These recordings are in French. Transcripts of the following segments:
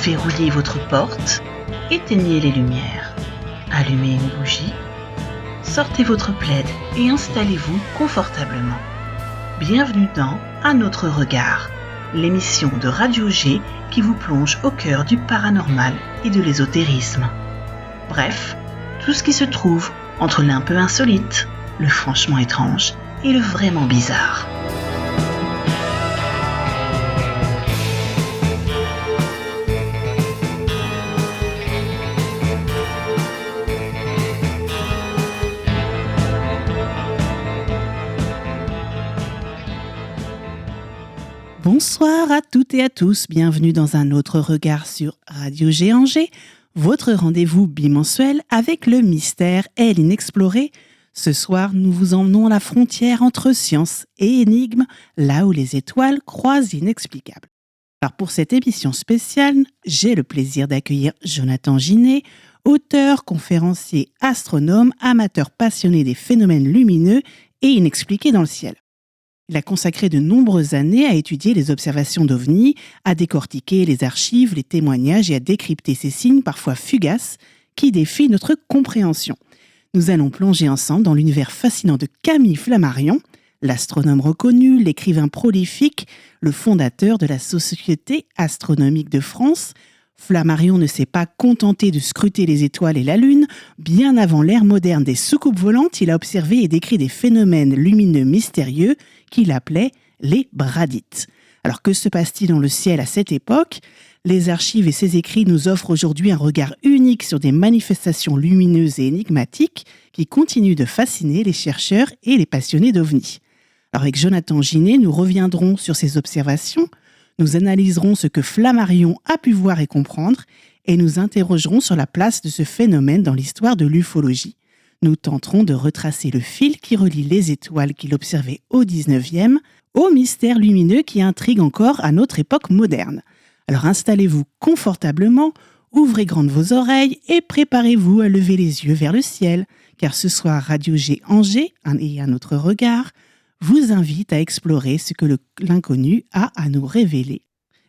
Verrouillez votre porte, éteignez les lumières, allumez une bougie, sortez votre plaid et installez-vous confortablement. Bienvenue dans Un autre regard, l'émission de Radio G qui vous plonge au cœur du paranormal et de l'ésotérisme. Bref, tout ce qui se trouve entre l'un peu insolite, le franchement étrange et le vraiment bizarre. Bonsoir à toutes et à tous, bienvenue dans un autre regard sur Radio G Angers, votre rendez-vous bimensuel avec le mystère et l'inexploré. Ce soir, nous vous emmenons à la frontière entre science et énigme, là où les étoiles croisent l'inexplicable. Alors pour cette émission spéciale, j'ai le plaisir d'accueillir Jonathan Ginet, auteur, conférencier, astronome, amateur passionné des phénomènes lumineux et inexpliqués dans le ciel. Il a consacré de nombreuses années à étudier les observations d'OVNI, à décortiquer les archives, les témoignages et à décrypter ces signes parfois fugaces qui défient notre compréhension. Nous allons plonger ensemble dans l'univers fascinant de Camille Flammarion, l'astronome reconnu, l'écrivain prolifique, le fondateur de la Société astronomique de France. Flammarion ne s'est pas contenté de scruter les étoiles et la Lune. Bien avant l'ère moderne des soucoupes volantes, il a observé et décrit des phénomènes lumineux mystérieux qu'il appelait les bradites. Alors que se passe-t-il dans le ciel à cette époque ? Les archives et ses écrits nous offrent aujourd'hui un regard unique sur des manifestations lumineuses et énigmatiques qui continuent de fasciner les chercheurs et les passionnés d'OVNI. Alors avec Jonathan Ginet, nous reviendrons sur ces observations, nous analyserons ce que Flammarion a pu voir et comprendre et nous interrogerons sur la place de ce phénomène dans l'histoire de l'ufologie. Nous tenterons de retracer le fil qui relie les étoiles qu'il observait au 19e aux mystères lumineux qui intriguent encore à notre époque moderne. Alors installez-vous confortablement, ouvrez grandes vos oreilles et préparez-vous à lever les yeux vers le ciel, car ce soir Radio G Angers, et un autre regard, vous invite à explorer ce que l'inconnu a à nous révéler.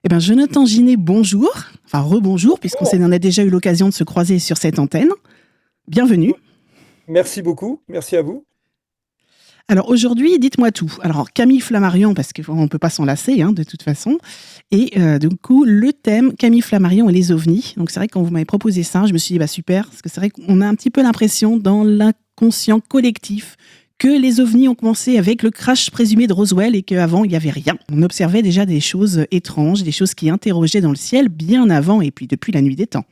Eh bien, Jonathan Ginet, bonjour. Enfin, rebonjour, puisqu'on en a déjà eu l'occasion de se croiser sur cette antenne. Bienvenue. Merci beaucoup, merci à vous. Alors aujourd'hui, dites-moi tout. Alors Camille Flammarion, parce qu'on ne peut pas s'en lasser de toute façon. Et du coup, le thème Camille Flammarion et les ovnis. Donc c'est vrai que quand vous m'avez proposé ça, je me suis dit super, parce que c'est vrai qu'on a un petit peu l'impression dans l'inconscient collectif que les ovnis ont commencé avec le crash présumé de Roswell et qu'avant, il n'y avait rien. On observait déjà des choses étranges, des choses qui interrogeaient dans le ciel bien avant et puis depuis la nuit des temps.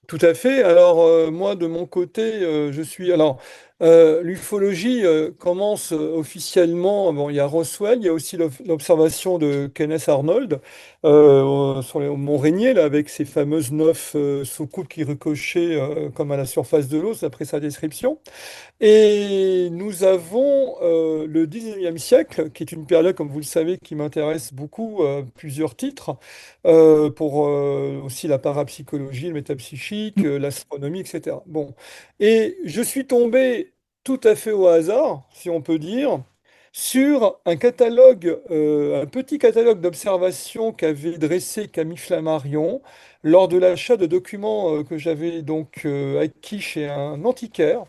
Tout à fait. Alors, moi, de mon côté, je suis. Alors, l'ufologie commence officiellement. Bon, il y a Roswell, il y a aussi l'observation de Kenneth Arnold sur le mont Rainier, là, avec ces fameuses 9 soucoupes qui ricochaient comme à la surface de l'eau, d'après sa description. Et nous avons le 19e siècle, qui est une période, comme vous le savez, qui m'intéresse beaucoup, plusieurs titres, pour aussi la parapsychologie, le métapsychique, l'astronomie, etc. Bon. Et je suis tombé tout à fait au hasard, si on peut dire, sur un catalogue, un petit catalogue d'observations qu'avait dressé Camille Flammarion lors de l'achat de documents que j'avais donc acquis chez un antiquaire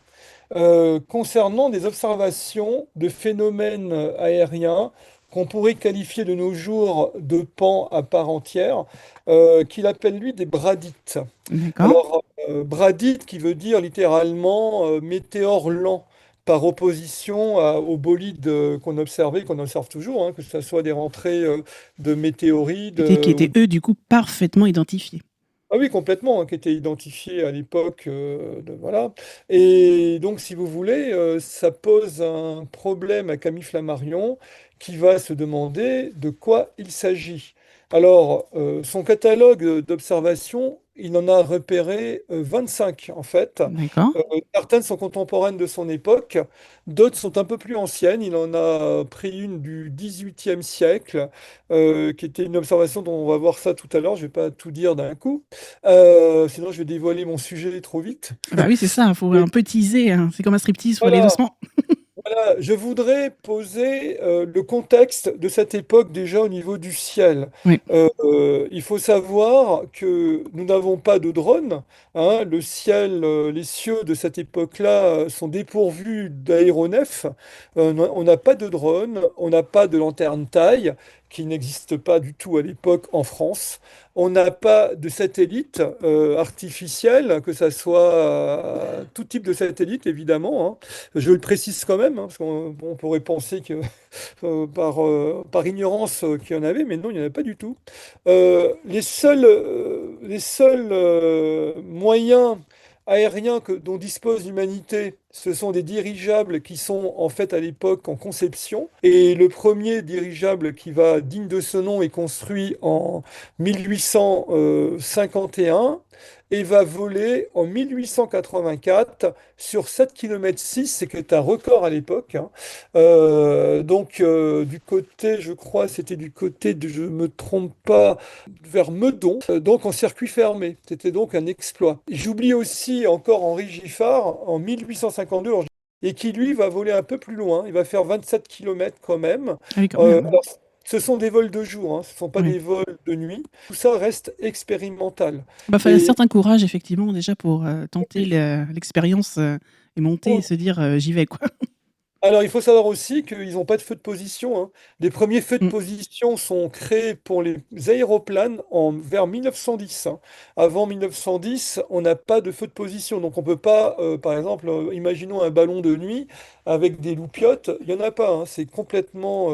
concernant des observations de phénomènes aériens qu'on pourrait qualifier de nos jours de pans à part entière, qu'il appelle lui des bradites. D'accord. Alors, bradite qui veut dire littéralement météore lent, par opposition aux bolides qu'on observait, qu'on observe toujours, que ce soit des rentrées de météorites. Qui étaient eux, du coup, parfaitement identifiés. Ah oui, complètement, qui était identifié à l'époque. Voilà. Et donc, si vous voulez, ça pose un problème à Camille Flammarion qui va se demander de quoi il s'agit. Alors, son catalogue d'observations, il en a repéré 25 en fait. D'accord. Certaines sont contemporaines de son époque, d'autres sont un peu plus anciennes. Il en a pris une du 18e siècle, qui était une observation dont on va voir ça tout à l'heure. Je ne vais pas tout dire d'un coup. Sinon, je vais dévoiler mon sujet trop vite. Bah oui, c'est ça, il faut un peu teaser. C'est comme un striptease, il faut aller Voilà, doucement. Je voudrais poser le contexte de cette époque déjà au niveau du ciel. Oui, Il faut savoir que nous n'avons pas de drone, hein. Le ciel, les cieux de cette époque-là sont dépourvus d'aéronefs. On n'a pas de drone, on n'a pas de lanterne taille, qui n'existe pas du tout à l'époque en France. On n'a pas de satellite artificiel, que ça soit tout type de satellite, évidemment, hein. Je le précise quand même, hein, parce qu'on pourrait penser que par ignorance qu'il y en avait, mais non, il n'y en a pas du tout. Les seuls moyens aériens dont dispose l'humanité, ce sont des dirigeables qui sont en fait à l'époque en conception. Et le premier dirigeable qui va digne de ce nom est construit en 1851 et va voler en 1884 sur 7,6 km, c'est que c'est un record à l'époque, hein. Du côté, je crois, c'était du côté de, je me trompe pas, vers Meudon, donc en circuit fermé. C'était donc un exploit. J'oublie aussi encore Henri Giffard en 1852, et qui lui va voler un peu plus loin. Il va faire 27 km quand même. ah oui, quand même. Alors, ce sont des vols de jour, hein, ce ne sont pas Oui. des vols de nuit. Tout ça reste expérimental. Bah, fallait un Et certain courage, effectivement, déjà pour tenter l'expérience et monter et se dire j'y vais, quoi. Alors, il faut savoir aussi qu'ils n'ont pas de feu de position, hein. Les premiers feux de Mm. position sont créés pour les aéroplanes vers 1910, hein. Avant 1910, on n'a pas de feu de position. Donc, on ne peut pas, par exemple, imaginons un ballon de nuit avec des loupiottes. Il n'y en a pas, hein. C'est complètement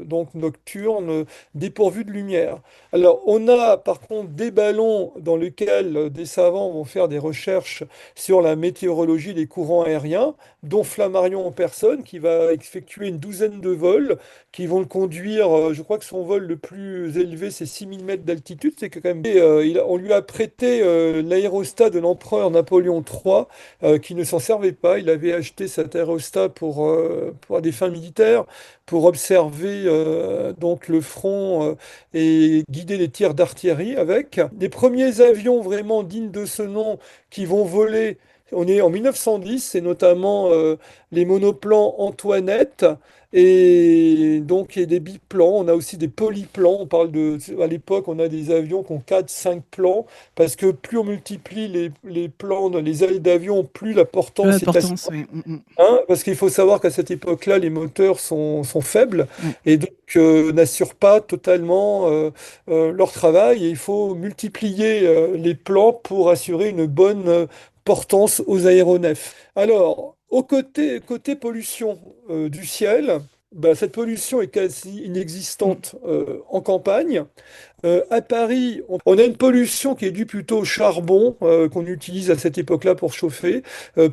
donc nocturne, dépourvu de lumière. Alors, on a par contre des ballons dans lesquels des savants vont faire des recherches sur la météorologie des courants aériens, dont Flammarion en personne, qui va effectuer une douzaine de vols, qui vont le conduire, je crois que son vol le plus élevé, c'est 6000 mètres d'altitude, c'est quand même... Et, on lui a prêté l'aérostat de l'empereur Napoléon III, qui ne s'en servait pas. Il avait acheté cet aérostat pour des fins militaires, pour observer donc le front et guider les tirs d'artillerie avec. Les premiers avions vraiment dignes de ce nom qui vont voler, on est en 1910, c'est notamment les monoplans Antoinette et donc il y a des biplans, on a aussi des polyplans, à l'époque on a des avions qui ont 4 5 plans, parce que plus on multiplie les plans, les ailes d'avion, plus la portance est assez... L'importance, oui. Mm, Hein, parce qu'il faut savoir qu'à cette époque-là, les moteurs sont faibles mm. et donc n'assurent pas totalement leur travail. Et il faut multiplier les plans pour assurer une bonne portance aux aéronefs. Alors, côté pollution du ciel, bah, cette pollution est quasi Mm. inexistante en campagne. À Paris, on a une pollution qui est due plutôt au charbon qu'on utilise à cette époque-là pour chauffer.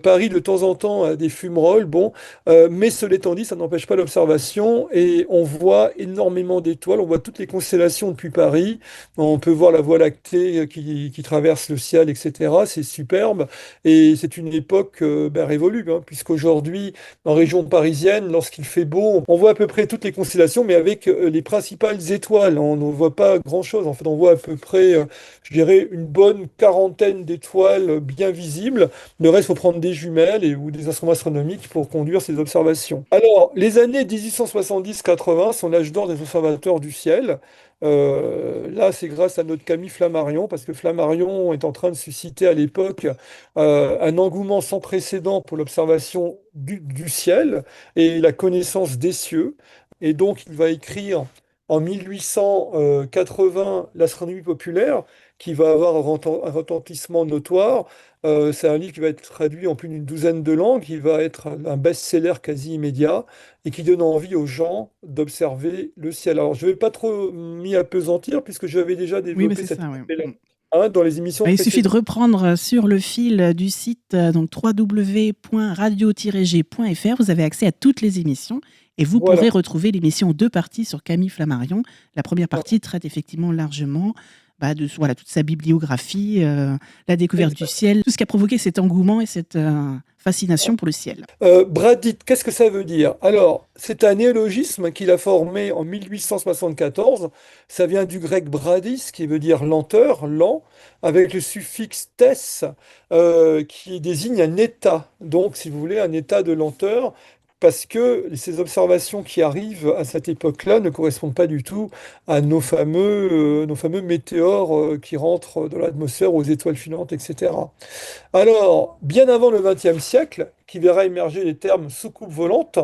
Paris, de temps en temps, a des fumerolles, bon, mais cela étant dit, ça n'empêche pas l'observation et on voit énormément d'étoiles. On voit toutes les constellations depuis Paris. On peut voir la Voie lactée qui traverse le ciel, etc. C'est superbe et c'est une époque révolue, hein, puisqu'aujourd'hui, en région parisienne, lorsqu'il fait beau, on voit à peu près toutes les constellations, mais avec les principales étoiles. On ne voit pas grand-chose. En fait, on voit à peu près, je dirais, une bonne quarantaine d'étoiles bien visibles. Le reste, il faut prendre des jumelles ou des instruments astronomiques pour conduire ces observations. Alors, les années 1870-80 sont l'âge d'or des observateurs du ciel. Là, c'est grâce à notre Camille Flammarion, parce que Flammarion est en train de susciter à l'époque un engouement sans précédent pour l'observation du ciel et la connaissance des cieux. Et donc, il va écrire en 1880 l'astronomie populaire, qui va avoir un retentissement notoire. C'est un livre qui va être traduit en plus d'une douzaine de langues, qui va être un best-seller quasi immédiat et qui donne envie aux gens d'observer le ciel. Alors, je ne vais pas trop m'y appesantir puisque j'avais déjà Oui, bah, développé c'est cette ça, oui. idée-là, Mm. hein, dans les émissions Bah, il suffit de précédentes. reprendre sur le fil du site donc www.radio-g.fr. Vous avez accès à toutes les émissions et vous pourrez Voilà. retrouver l'émission en deux parties sur Camille Flammarion. La première partie traite effectivement largement de voilà, toute sa bibliographie, la découverte du ciel, tout ce qui a provoqué cet engouement et cette fascination pour le ciel. Bradit, qu'est-ce que ça veut dire? Alors, c'est un néologisme qu'il a formé en 1874. Ça vient du grec bradis, qui veut dire lenteur, lent, avec le suffixe tes, qui désigne un état. Donc, si vous voulez, un état de lenteur parce que ces observations qui arrivent à cette époque-là ne correspondent pas du tout à nos fameux météores qui rentrent dans l'atmosphère, aux étoiles filantes, etc. Alors, bien avant le XXe siècle, qui verra émerger les termes soucoupe volante,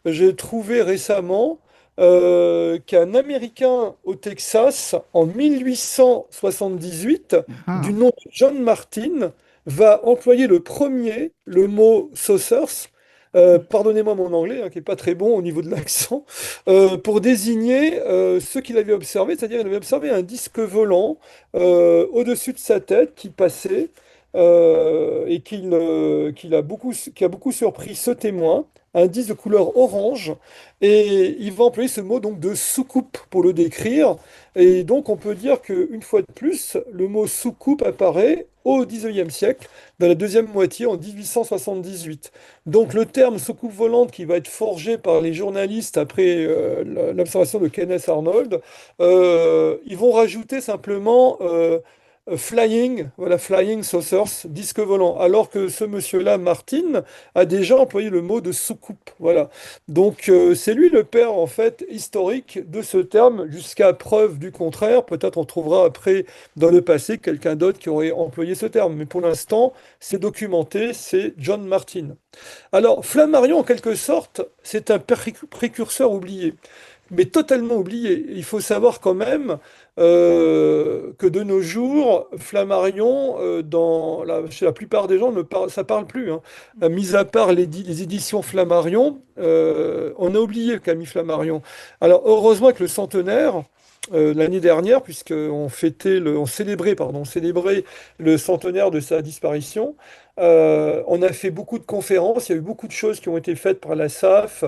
j'ai trouvé récemment qu'un Américain au Texas, en 1878, du Ah, nom de John Martin, va employer le premier le mot saucers. Pardonnez-moi mon anglais, hein, qui n'est pas très bon au niveau de l'accent, pour désigner ce qu'il avait observé, c'est-à-dire qu'il avait observé un disque volant au-dessus de sa tête qui passait et qui a beaucoup surpris ce témoin, un disque de couleur orange, et il va employer ce mot donc de soucoupe pour le décrire, et donc on peut dire qu'une fois de plus, le mot soucoupe apparaît au XIXe siècle, dans la deuxième moitié, en 1878. Donc le terme soucoupe volante qui va être forgé par les journalistes après l'observation de Kenneth Arnold, ils vont rajouter simplement flying, voilà, flying saucers, disque volant, alors que ce monsieur-là, Martin, a déjà employé le mot de soucoupe, voilà. Donc c'est lui le père, en fait, historique de ce terme, jusqu'à preuve du contraire. Peut-être on trouvera après, dans le passé, quelqu'un d'autre qui aurait employé ce terme, mais pour l'instant, c'est documenté, c'est John Martin. Alors, Flammarion, en quelque sorte, c'est un précurseur oublié, mais totalement oublié. Il faut savoir quand même que de nos jours, Flammarion, chez la plupart des gens, ça parle plus, hein. Mis à part les éditions Flammarion, on a oublié Camille Flammarion. Alors, heureusement que le centenaire, l'année dernière, on célébrait le centenaire de sa disparition. On a fait beaucoup de conférences, il y a eu beaucoup de choses qui ont été faites par la SAF,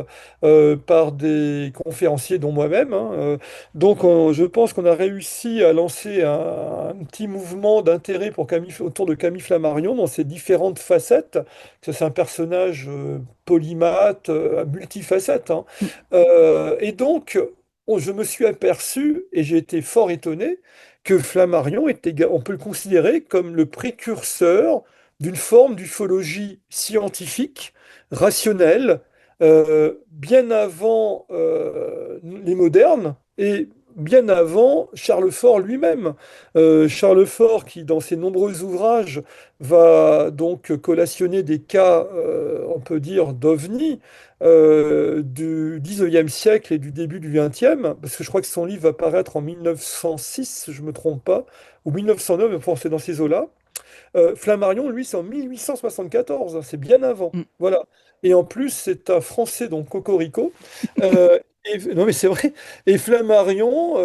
par des conférenciers, dont moi-même, hein. Donc je pense qu'on a réussi à lancer un petit mouvement d'intérêt autour de Camille Flammarion dans ses différentes facettes. Que c'est un personnage polymathe, à multifacette, hein. Et donc, je me suis aperçu, et j'ai été fort étonné, que Flammarion on peut le considérer comme le précurseur d'une forme d'ufologie scientifique, rationnelle, bien avant les modernes et bien avant Charles Fort lui-même. Charles Fort, qui dans ses nombreux ouvrages va donc collationner des cas, on peut dire, d'ovnis du 19e siècle et du début du 20e, parce que je crois que son livre va paraître en 1906, si je ne me trompe pas, ou 1909, enfin, c'est dans ces eaux-là. Flammarion, lui, c'est en 1874, hein, c'est bien avant. mm. Voilà. Et en plus, c'est un Français, donc Cocorico. Euh, non, mais c'est vrai. Et Flammarion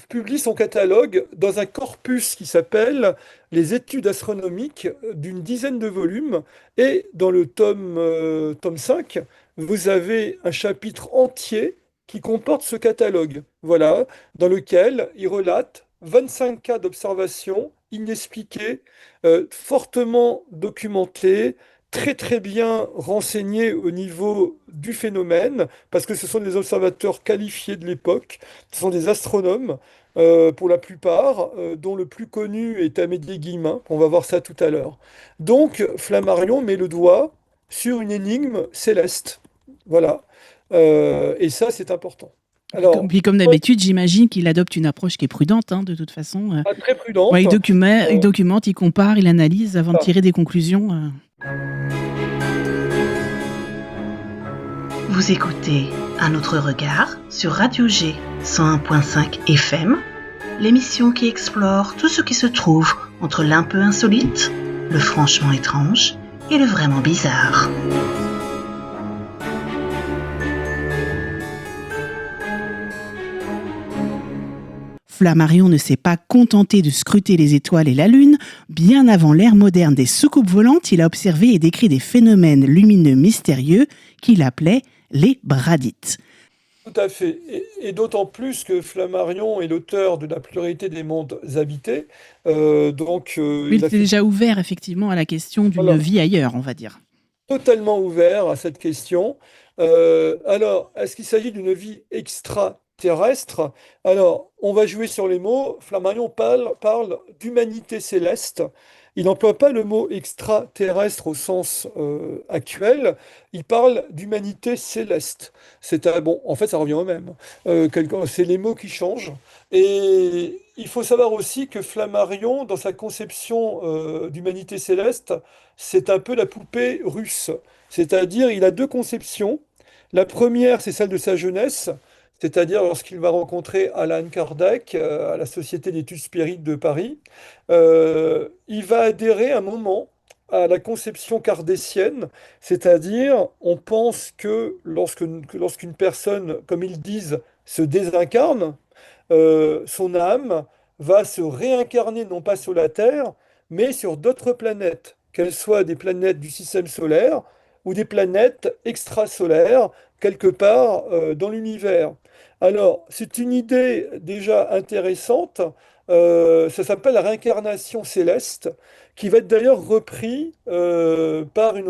publie son catalogue dans un corpus qui s'appelle Les études astronomiques d'une dizaine de volumes. Et dans le tome 5, vous avez un chapitre entier qui comporte ce catalogue. Voilà, dans lequel il relate 25 cas d'observation inexpliqués, fortement documenté, très très bien renseigné au niveau du phénomène, parce que ce sont des observateurs qualifiés de l'époque, ce sont des astronomes pour la plupart, dont le plus connu est Amédée Guillemin, on va voir ça tout à l'heure. Donc Flammarion met le doigt sur une énigme céleste. Voilà. Et ça, c'est important. Alors, Puis comme d'habitude, j'imagine qu'il adopte une approche qui est prudente, hein, de toute façon. pas très Ouais, prudente. il Euh, documente, il compare, il analyse avant de tirer des conclusions. Vous écoutez Un autre regard sur Radio G 101.5 FM, l'émission qui explore tout ce qui se trouve entre l'un peu insolite, le franchement étrange et le vraiment bizarre. Flammarion ne s'est pas contenté de scruter les étoiles et la Lune. Bien avant l'ère moderne des soucoupes volantes, il a observé et décrit des phénomènes lumineux mystérieux qu'il appelait les bradites. Tout à fait. Et d'autant plus que Flammarion est l'auteur de la pluralité des mondes habités. Mais il Il a était fait déjà ouvert effectivement à la question d'une voilà, vie ailleurs, on va dire. totalement ouvert à cette question. Alors, est-ce qu'il s'agit d'une vie extraterrestre? Alors, on va jouer sur les mots. Flammarion parle d'humanité céleste. Il n'emploie pas le mot extraterrestre au sens actuel, il parle d'humanité céleste. Bon, en fait, ça revient au même. C'est les mots qui changent. Et il faut savoir aussi que Flammarion, dans sa conception d'humanité céleste, c'est un peu la poupée russe. C'est-à-dire, il a deux conceptions. La première, c'est celle de sa jeunesse, c'est-à-dire lorsqu'il va rencontrer Alan Kardec à la Société d'études spirites de Paris. Il va adhérer un moment à la conception kardécienne, c'est-à-dire on pense que lorsqu'une personne, comme ils disent, se désincarne, son âme va se réincarner non pas sur la Terre, mais sur d'autres planètes, qu'elles soient des planètes du système solaire ou des planètes extrasolaires, quelque part dans l'univers. Alors, c'est une idée déjà intéressante, ça s'appelle la réincarnation céleste, qui va être d'ailleurs repris par une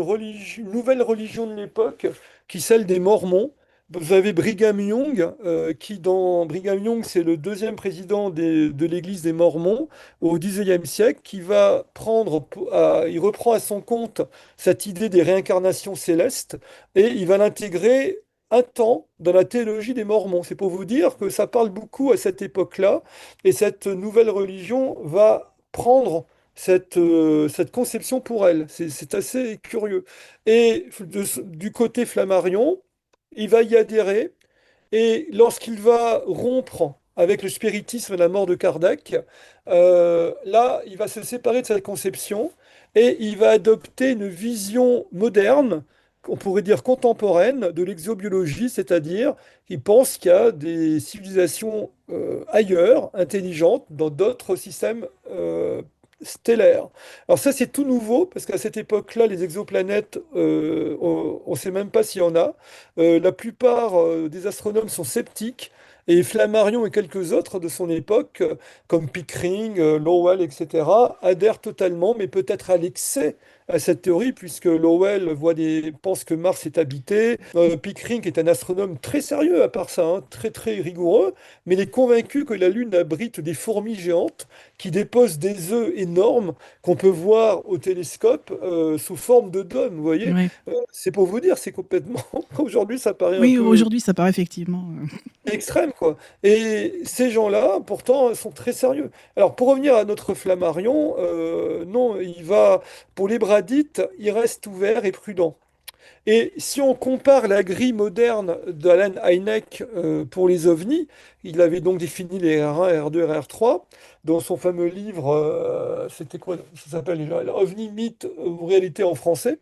nouvelle religion de l'époque, qui est celle des Mormons. Vous avez Brigham Young, Brigham Young, c'est le deuxième président de l'Église des Mormons au XIXe siècle, il reprend à son compte cette idée des réincarnations célestes et il va l'intégrer un temps dans la théologie des Mormons. C'est pour vous dire que ça parle beaucoup à cette époque-là et cette nouvelle religion va prendre cette conception pour elle. C'est assez curieux. Et du côté Flammarion, il va y adhérer et lorsqu'il va rompre avec le spiritisme à la mort de Kardec, là, il va se séparer de cette conception et il va adopter une vision moderne, on pourrait dire contemporaine, de l'exobiologie, c'est-à-dire qu'il pense qu'il y a des civilisations ailleurs, intelligentes, dans d'autres systèmes stellaires. Alors ça, c'est tout nouveau, parce qu'à cette époque-là, les exoplanètes, on ne sait même pas s'il y en a. La plupart des astronomes sont sceptiques et Flammarion et quelques autres de son époque, comme Pickering, Lowell, etc., adhèrent totalement, mais peut-être à l'excès à cette théorie, puisque Lowell pense que Mars est habité. Pickering est un astronome très sérieux à part ça, hein, très très rigoureux, mais il est convaincu que la Lune abrite des fourmis géantes qui déposent des œufs énormes qu'on peut voir au télescope sous forme de dôme, vous voyez? Ouais. C'est pour vous dire, c'est complètement... Aujourd'hui, ça paraît un Oui, peu aujourd'hui, ça paraît effectivement. extrême, quoi. Et ces gens-là, pourtant, sont très sérieux. Alors, pour revenir à notre Flammarion, non, pour les Bradites, il reste ouvert et prudent. Et si on compare la grille moderne d'Alan Hynek pour les ovnis, il avait donc défini les R1, R2, R3 dans son fameux livre, c'était quoi? Ça s'appelle déjà OVNI, mythe ou réalité en français.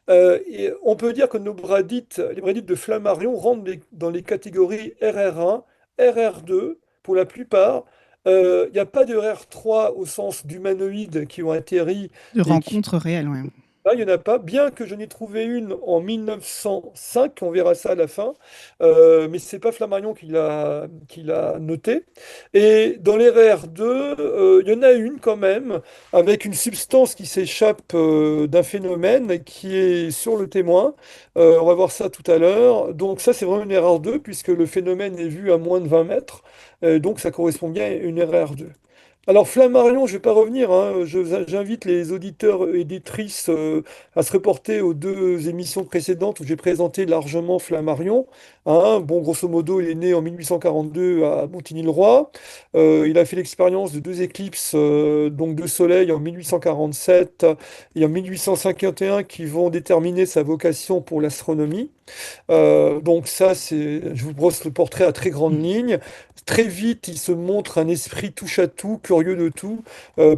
Et on peut dire que les bradites de Flammarion rentrent dans les catégories RR1, RR2 pour la plupart. Il n'y a pas de RR3 au sens d'humanoïdes qui ont atterri De et qui rencontres réelles, ouais. il n'y en a pas, bien que j'en ai trouvé une en 1905, on verra ça à la fin, mais c'est pas Flammarion qui l'a noté. Et dans les RR2, il y en a une quand même, avec une substance qui s'échappe d'un phénomène qui est sur le témoin. On va voir ça tout à l'heure. Donc ça, c'est vraiment une RR2, puisque le phénomène est vu à moins de 20 mètres, donc ça correspond bien à une RR2. Alors Flammarion, je ne vais pas revenir, hein, j'invite les auditeurs et éditrices à se reporter aux deux émissions précédentes où j'ai présenté largement Flammarion. Hein. Bon, grosso modo, il est né en 1842 à Montigny-le-Roi. Il a fait l'expérience de deux éclipses donc de soleil en 1847 et en 1851 qui vont déterminer sa vocation pour l'astronomie. Donc ça, je vous brosse le portrait à très grande ligne. Très vite, il se montre un esprit touche à tout, curieux de tout,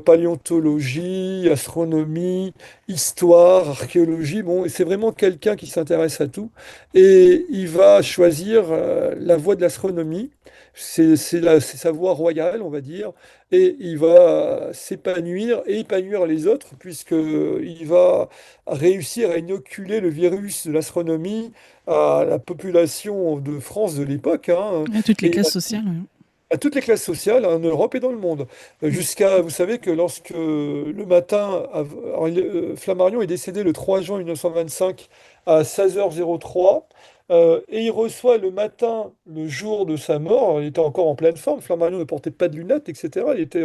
paléontologie, astronomie, histoire, archéologie. Bon, et c'est vraiment quelqu'un qui s'intéresse à tout. Et il va choisir la voie de l'astronomie. C'est sa voie royale, on va dire. Et il va s'épanouir et épanouir les autres, puisqu'il va réussir à inoculer le virus de l'astronomie à la population de France de l'époque, hein, À toutes les et classes sociales, ouais. à toutes les classes sociales en Europe et dans le monde. Vous savez que lorsque le matin, alors, Flammarion est décédé le 3 juin 1925 à 16h03. Et il reçoit le matin, le jour de sa mort, il était encore en pleine forme, Flammarion ne portait pas de lunettes, etc. Il était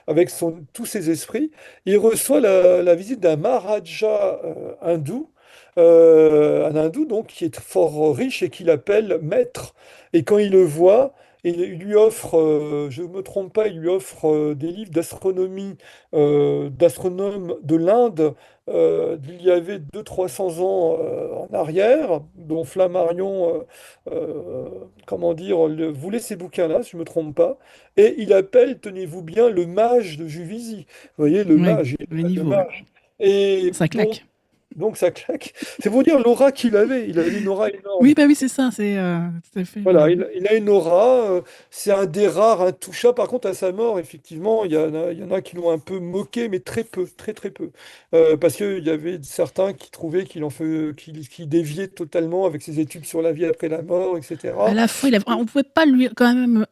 avec tous ses esprits. Il reçoit la visite d'un Maharaja hindou, un hindou donc qui est fort riche et qui l'appelle maître. Et quand il le voit, il lui offre, je ne me trompe pas, il lui offre des livres d'astronomie d'astronomes de l'Inde d'il y avait 200-300 ans en arrière, dont Flammarion, comment dire, voulait ces bouquins-là, si je ne me trompe pas, et il appelle, tenez-vous bien, le mage de Juvisy. Vous voyez, le Oui, mage, le le niveau, mage. Et ça claque. donc ça claque. C'est pour dire l'aura qu'il avait. Il avait une aura énorme. Oui, bah oui, c'est ça, c'est tout à fait. Voilà, il a une aura, c'est un des rares intouchables. Par contre, à sa mort, effectivement, il y en a qui l'ont un peu moqué, mais très peu, très très peu. Parce qu'il y avait certains qui trouvaient qu'il déviait totalement avec ses études sur la vie après la mort, À etc. la fois, on pouvait pas lui quand même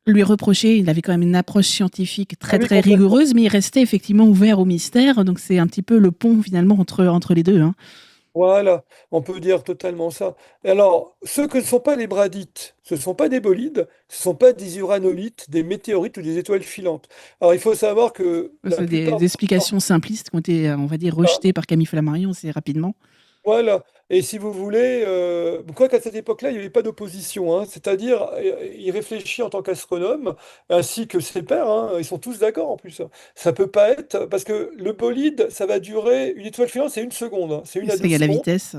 lui reprocher, il avait quand même une approche scientifique Ah très oui, très complètement. rigoureuse, mais il restait effectivement ouvert au mystère, donc c'est un petit peu le pont finalement entre les deux, hein. Voilà, on peut dire totalement ça. Et alors, ceux que ne sont pas les bradites, ce ne sont pas des bolides, ce ne sont pas des uranolites, des météorites ou des étoiles filantes. Alors, il faut savoir que la C'est plupart des explications simplistes qui ont été, on va dire, rejetées par Camille Flammarion assez rapidement. Voilà. Et si vous voulez, quoi qu'à cette époque-là, il n'y avait pas d'opposition, hein. C'est-à-dire, il réfléchit en tant qu'astronome, ainsi que ses pairs, hein. Ils sont tous d'accord en plus, hein. Ça peut pas être, parce que le bolide, ça va durer, une étoile filante, c'est 1 seconde, hein. C'est Et une à ça, deux il y a la secondes. vitesse,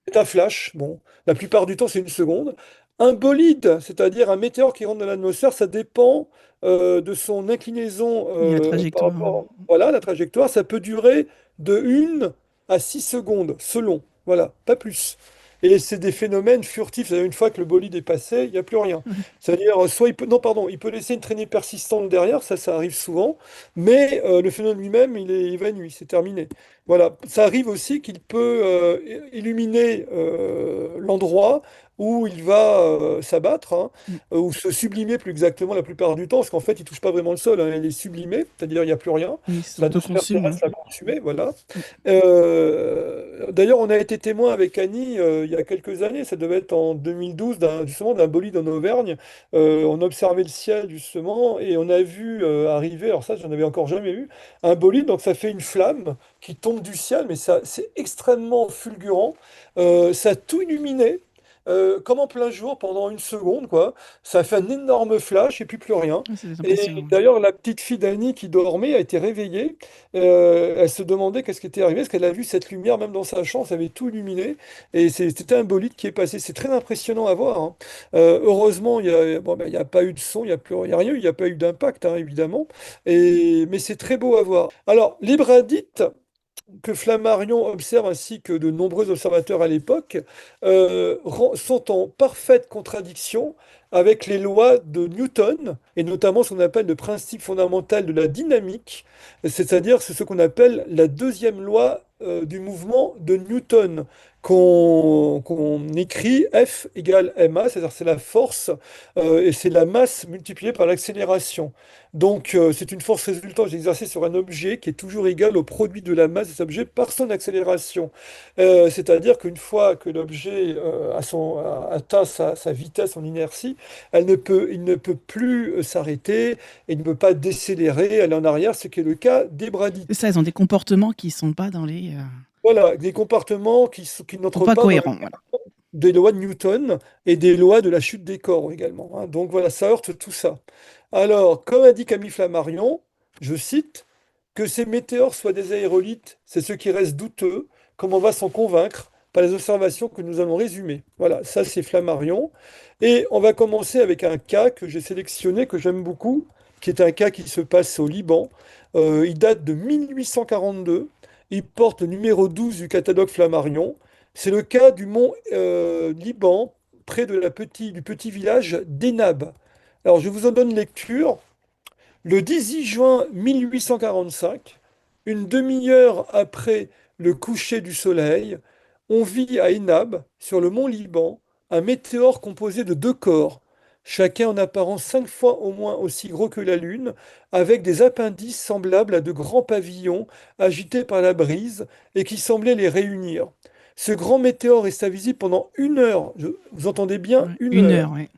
C'est un flash, bon, la plupart du temps, c'est 1 seconde. Un bolide, c'est-à-dire un météore qui rentre dans l'atmosphère, ça dépend de son inclinaison il y a la par trajectoire. rapport, voilà, la trajectoire. Ça peut durer de 1 à 6 secondes, selon. Voilà, pas plus. Et c'est des phénomènes furtifs. C'est-à-dire, une fois que le bolide est passé, il n'y a plus rien. C'est-à-dire, soit il peut, non, pardon, il peut laisser une traînée persistante derrière, ça arrive souvent, mais le phénomène lui-même, il est évanoui, c'est terminé. Voilà, ça arrive aussi qu'il peut illuminer l'endroit où il va s'abattre, hein, ou se sublimer plus exactement la plupart du temps, parce qu'en fait, il touche pas vraiment le sol, hein, il est sublimé, c'est-à-dire il n'y a plus rien. Oui, ça L'atmosphère s'autoconsume, hein. terrestre l'a consumé, voilà. D'ailleurs, on a été témoin avec Annie il y a quelques années, ça devait être en 2012, justement d'un bolide en Auvergne. On observait le ciel justement et on a vu arriver, alors ça, j'en avais encore jamais vu, un bolide, donc ça fait une flamme qui tombe du ciel, mais ça, c'est extrêmement fulgurant. Ça a tout illuminé, comme en plein jour pendant 1 seconde, quoi. Ça a fait un énorme flash et puis plus rien. Ah, c'est Et impressionnant. d'ailleurs, la petite fille d'Annie qui dormait a été réveillée. Elle se demandait qu'est-ce qui était arrivé, parce qu'elle a vu cette lumière même dans sa chambre, ça avait tout illuminé. Et c'était un bolide qui est passé. C'est très impressionnant à voir, hein. Heureusement, bon, ben, il y a pas eu de son, il y a rien eu, il n'y a pas eu d'impact, hein, évidemment. Mais c'est très beau à voir. Alors, les bradites que Flammarion observe ainsi que de nombreux observateurs à l'époque sont en parfaite contradiction avec les lois de Newton et notamment ce qu'on appelle le principe fondamental de la dynamique, c'est-à-dire c'est ce qu'on appelle la deuxième loi du mouvement de Newton qu'on écrit F égale ma, c'est-à-dire c'est la force et c'est la masse multipliée par l'accélération. Donc, c'est une force résultant exercée sur un objet qui est toujours égale au produit de la masse de cet objet par son accélération. C'est-à-dire qu'une fois que l'objet a atteint sa vitesse, son inertie, il ne peut plus s'arrêter et il ne peut pas décélérer, aller en arrière, ce qui est le cas des C'est bradites. ça, ils ont des comportements qui sont pas dans les, Voilà, des comportements qui sont n'entrent pas pas dans cohérents, voilà. des lois de Newton et des lois de la chute des corps également, hein. Donc voilà, ça heurte tout ça. Alors, comme a dit Camille Flammarion, je cite, que ces météores soient des aérolites, c'est ce qui reste douteux, comme on va s'en convaincre par les observations que nous allons résumer. Voilà, ça c'est Flammarion. Et on va commencer avec un cas que j'ai sélectionné, que j'aime beaucoup, qui est un cas qui se passe au Liban. Il date de 1842. Il porte le numéro 12 du catalogue Flammarion. C'est le cas du mont Liban, près de du petit village d'Enab. Alors, je vous en donne lecture. Le 18 juin 1845, une demi-heure après le coucher du soleil, on vit à Enab, sur le mont Liban, un météore composé de 2 corps, chacun en apparence 5 fois au moins aussi gros que la Lune, avec des appendices semblables à de grands pavillons agités par la brise et qui semblaient les réunir. Ce grand météore resta visible pendant 1 heure. Vous entendez bien, Ouais. une Une heure, heure. ouais.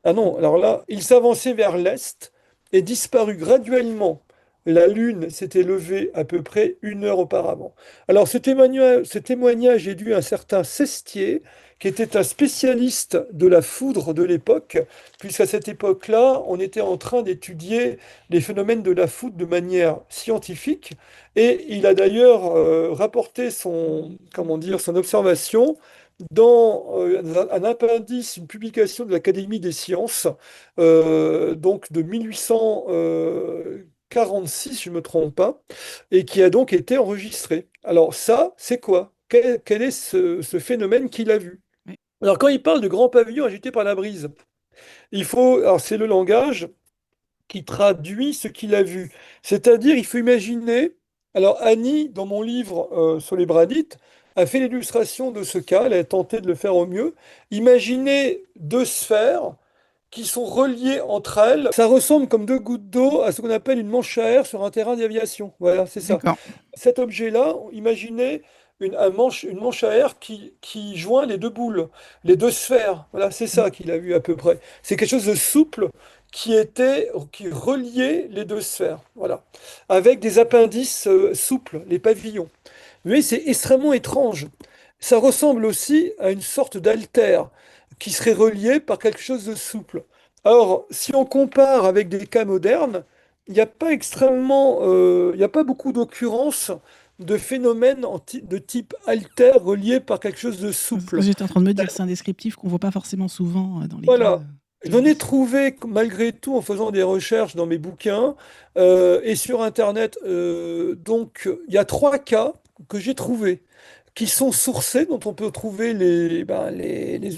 Ah non, alors là, il s'avançait vers l'est et disparut graduellement. La Lune s'était levée à peu près 1 heure auparavant. Alors ce témoignage est dû à un certain Sestier, qui était un spécialiste de la foudre de l'époque, puisqu'à cette époque-là, on était en train d'étudier les phénomènes de la foudre de manière scientifique, et il a d'ailleurs rapporté comment dire, son observation dans un appendice, une publication de l'Académie des sciences, donc de 1846, si je ne me trompe pas, et qui a donc été enregistré. Alors ça, c'est quoi? Quel est ce phénomène qu'il a vu? Ouais. Alors quand il parle de grands pavillons agités par la brise, alors c'est le langage qui traduit ce qu'il a vu. C'est-à-dire, il faut imaginer. Alors, Annie, dans mon livre sur les Bradites, a fait l'illustration de ce cas. Elle a tenté de le faire au mieux. Imaginez deux sphères qui sont reliées entre elles. Ça ressemble comme deux gouttes d'eau à ce qu'on appelle une manche à air sur un terrain d'aviation. Voilà, c'est ça. D'accord. Cet objet-là, imaginez une manche à air qui joint les deux boules, les deux sphères. Voilà, c'est Mm. ça qu'il a vu à peu près. C'est quelque chose de souple qui reliait les deux sphères. Voilà, avec des appendices souples, les pavillons. Mais c'est extrêmement étrange. Ça ressemble aussi à une sorte d'altère qui serait relié par quelque chose de souple. Or, si on compare avec des cas modernes, il n'y a pas il n'y a pas beaucoup d'occurrences de phénomènes de type altère reliés par quelque chose de C'est ce que souple. j'étais en train de me dire, c'est un descriptif qu'on voit pas forcément souvent dans les cas Voilà. de J'en ai vie. trouvé malgré tout en faisant des recherches dans mes bouquins et sur Internet. Donc, il y a 3 cas que j'ai trouvés qui sont sourcés, dont on peut trouver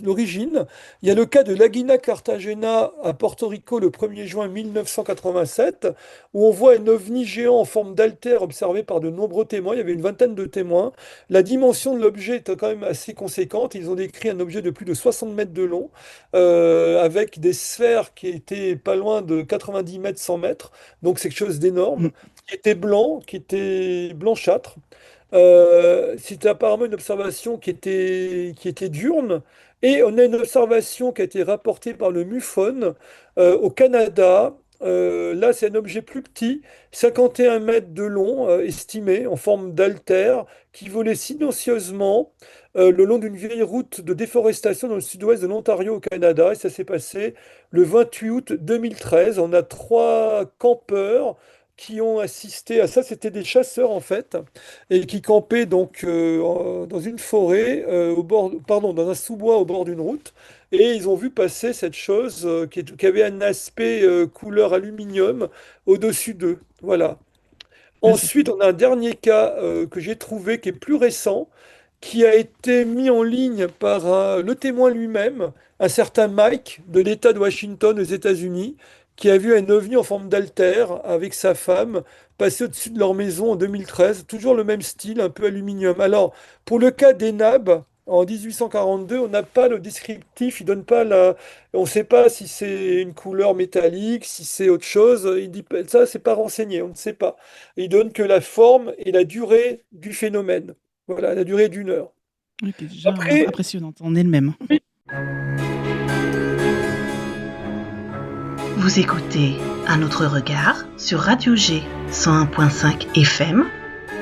l'origine. Il y a le cas de Laguna Cartagena à Porto Rico le 1er juin 1987, où on voit un ovni géant en forme d'altère observé par de nombreux témoins. Il y avait une vingtaine de témoins. La dimension de l'objet était quand même assez conséquente. Ils ont décrit un objet de plus de 60 mètres de long, avec des sphères qui étaient pas loin de 90 mètres, 100 mètres. Donc c'est quelque chose d'énorme, Mm. qui était blanchâtre. C'était apparemment une observation qui était diurne. Et on a une observation qui a été rapportée par le MUFON au Canada. Là, c'est un objet plus petit, 51 mètres de long, estimé, en forme d'altère, qui volait silencieusement le long d'une vieille route de déforestation dans le sud-ouest de l'Ontario au Canada. Et ça s'est passé le 28 août 2013. On a 3 campeurs qui ont assisté à ça. C'était des chasseurs en fait et qui campaient donc dans une forêt, pardon, dans un sous-bois au bord d'une route. Et ils ont vu passer cette chose qui avait un aspect couleur aluminium au-dessus d'eux. Voilà. Ouais, c'est Ensuite, on a un dernier cas que j'ai trouvé qui est plus récent, qui a été mis en ligne par le témoin lui-même, un certain Mike de l'État de Washington aux États-Unis, qui a vu un ovni en forme d'altère avec sa femme passer au-dessus de leur maison en 2013. Toujours le même style, un peu aluminium. Alors, pour le cas d'Enab, en 1842, on n'a pas le descriptif, il donne pas on ne sait pas si c'est une couleur métallique, si c'est autre chose. Il dit ça, c'est pas renseigné, on ne sait pas. Il donne que la forme et la durée du phénomène. Voilà, la durée d'1 heure. ouais, qui est déjà Après, impressionnante en elle-même. Vous écoutez Un autre regard sur Radio G 101.5 FM,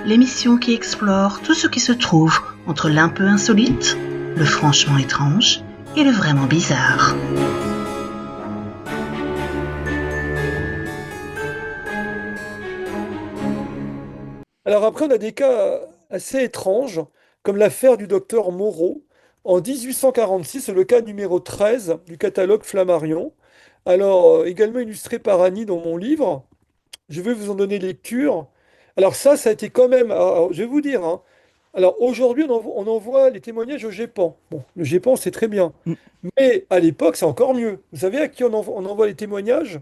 l'émission qui explore tout ce qui se trouve entre l'un peu insolite, le franchement étrange et le vraiment bizarre. alors après, on a des cas assez étranges, comme l'affaire du docteur Moreau. En 1846, c'est le cas numéro 13 du catalogue Flammarion. Alors, également illustré par Annie dans mon livre. Je vais vous en donner lecture. Alors ça a été quand même, alors, je vais vous dire, hein. Alors aujourd'hui, on envoie les témoignages au GEPAN. Bon, le GEPAN, c'est très bien. Mm. Mais à l'époque, c'est encore mieux. Vous savez à qui on envoie les témoignages?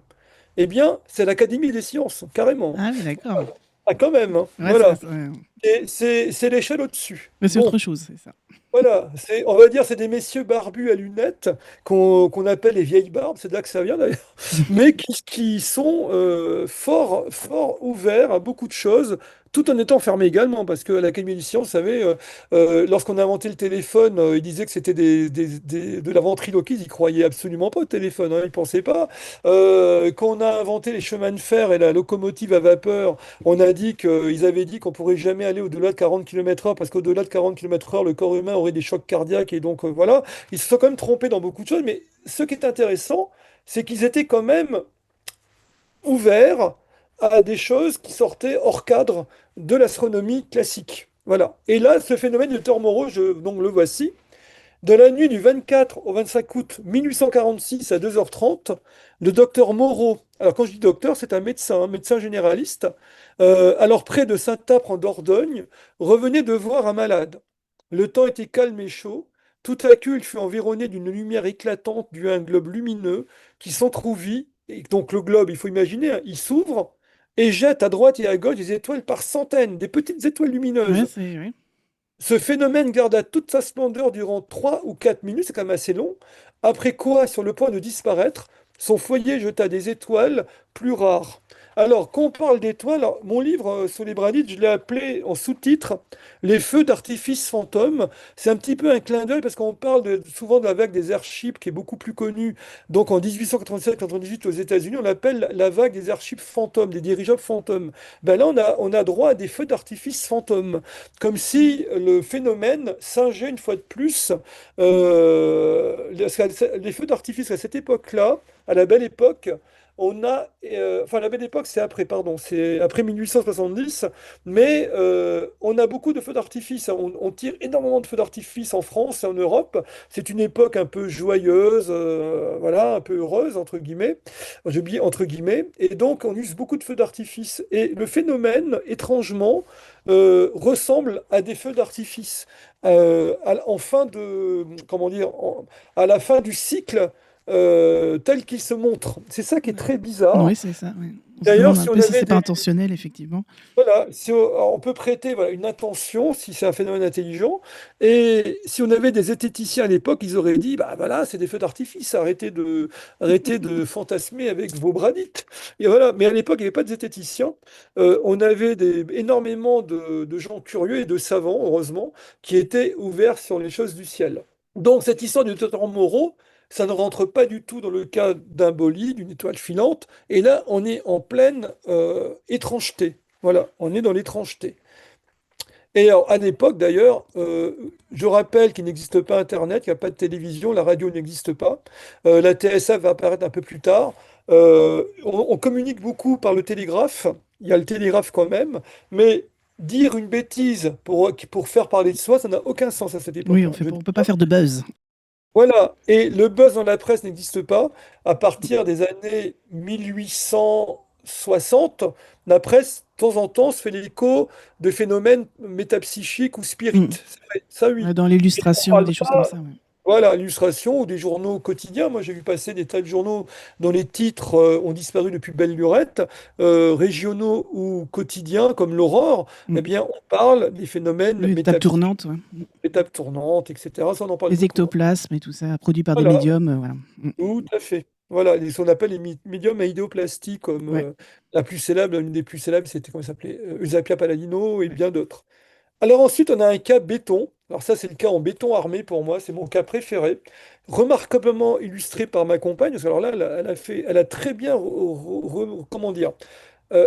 Eh bien, c'est l'Académie des sciences, carrément. Ah oui, d'accord. Ah, quand même, hein. Ouais, Voilà. ouais. Et c'est l'échelle au-dessus. Mais c'est Bon, autre chose, c'est ça. voilà. On va dire, c'est des messieurs barbus à lunettes qu'on appelle les vieilles barbes. C'est de là que ça vient d'ailleurs. Mais qui sont fort, fort ouverts à beaucoup de choses, tout en étant fermé également, parce que l'Académie des sciences, vous savez, lorsqu'on a inventé le téléphone, ils disaient que c'était de la ventriloquie, ils croyaient absolument pas au téléphone, hein, ils pensaient pas. Quand on a inventé les chemins de fer et la locomotive à vapeur, on a dit qu'ils avaient dit qu'on pourrait jamais aller au-delà de 40 km/h, parce qu'au-delà de 40 km/h, le corps humain aurait des chocs cardiaques, et donc voilà, ils se sont quand même trompés dans beaucoup de choses, mais ce qui est intéressant, c'est qu'ils étaient quand même ouvert à des choses qui sortaient hors cadre de l'astronomie classique. Voilà. Et là, ce phénomène de Tormoro, donc le voici. De la nuit du 24 au 25 août 1846 à 2h30, le docteur Moreau, alors quand je dis docteur, c'est un médecin généraliste, alors près de Saint-Apre en Dordogne, revenait de voir un malade. Le temps était calme et chaud. Tout à coup, il fut environné d'une lumière éclatante due à un globe lumineux qui s'entrouvit. Et donc le globe, il faut imaginer, hein, il s'ouvre et jette à droite et à gauche des étoiles par centaines, des petites étoiles Ouais, lumineuses. c'est ouais. Ce phénomène garda toute sa splendeur durant 3 ou 4 minutes, c'est quand même assez long, après quoi, sur le point de disparaître, son foyer jeta des étoiles plus rares. Alors, quand on parle d'étoiles, alors, mon livre sur les Bradides, je l'ai appelé en sous-titre Les feux d'artifice fantômes. C'est un petit peu un clin d'œil parce qu'on parle souvent de la vague des airships qui est beaucoup plus connue. Donc en 1897-98 aux États-Unis, on l'appelle la vague des airships fantômes, des dirigeables fantômes. Ben là, on a droit à des feux d'artifice fantômes comme si le phénomène singeait une fois de plus les feux d'artifice à cette époque-là, à la belle époque. Enfin, la belle époque, c'est après, pardon, c'est après 1870, mais on a beaucoup de feux d'artifice. On tire énormément de feux d'artifice en France et en Europe. C'est une époque un peu joyeuse, voilà, un peu heureuse, entre guillemets. Je dis entre guillemets. Et donc, on use beaucoup de feux d'artifice. Et le phénomène, étrangement, ressemble à des feux d'artifice. En fin de, comment dire, à la fin du cycle tel qu'il se montre. C'est ça qui est très bizarre. Oui, c'est ça. Ouais. On se D'ailleurs, demande un si on peu si avait c'est pas des, intentionnel, effectivement. voilà, si on peut prêter voilà, une intention si c'est un phénomène intelligent. Et si on avait des zététiciens à l'époque, ils auraient dit, bah voilà, c'est des feux d'artifice, arrêtez de fantasmer avec vos bradites. Et voilà. Mais à l'époque, il n'y avait pas de zététiciens. On avait énormément de gens curieux et de savants, heureusement, qui étaient ouverts sur les choses du ciel. Donc cette histoire du docteur Moreau, ça ne rentre pas du tout dans le cas d'un bolide, d'une étoile filante. Et là, on est en pleine étrangeté. Voilà, on est dans l'étrangeté. Et alors, à l'époque, d'ailleurs, je rappelle qu'il n'existe pas Internet, il n'y a pas de télévision, la radio n'existe pas. La TSA va apparaître un peu plus tard. On communique beaucoup par le télégraphe. Il y a le télégraphe quand même, mais dire une bêtise pour faire parler de soi, ça n'a aucun sens à cette Oui, époque-là. on peut pas faire de buzz. Voilà, et le buzz dans la presse n'existe pas. À partir des années 1860, la presse, de temps en temps, se fait l'écho de phénomènes métapsychiques ou Mm. spirites. C'est vrai, ça oui. Ouais, dans Mais on l'illustration, parle des choses comme pas, ça. Ouais. voilà, illustration ou des journaux quotidiens. Moi, j'ai vu passer des tas de journaux dont les titres ont disparu depuis belle lurette, régionaux ou quotidiens comme l'Aurore. Mm. Eh bien, on parle des phénomènes Oui, table métapsychiques, tournante, ouais. Mm. étapes tournantes, etc. Ça, on en parle Les beaucoup, hein. ectoplasmes et tout ça, produits par des Voilà. médiums. Voilà. Mm. Tout à fait. Voilà, ce qu'on appelle les médiums à idéoplastie, comme Ouais. la plus célèbre, l'une des plus célèbres, c'était comment il s'appelait Eusapia Palladino et bien d'autres. Alors ensuite, on a un cas béton. Alors ça, c'est le cas en béton armé pour moi, c'est mon cas préféré. Remarquablement illustré par ma compagne, parce que alors là, elle a très bien, comment dire,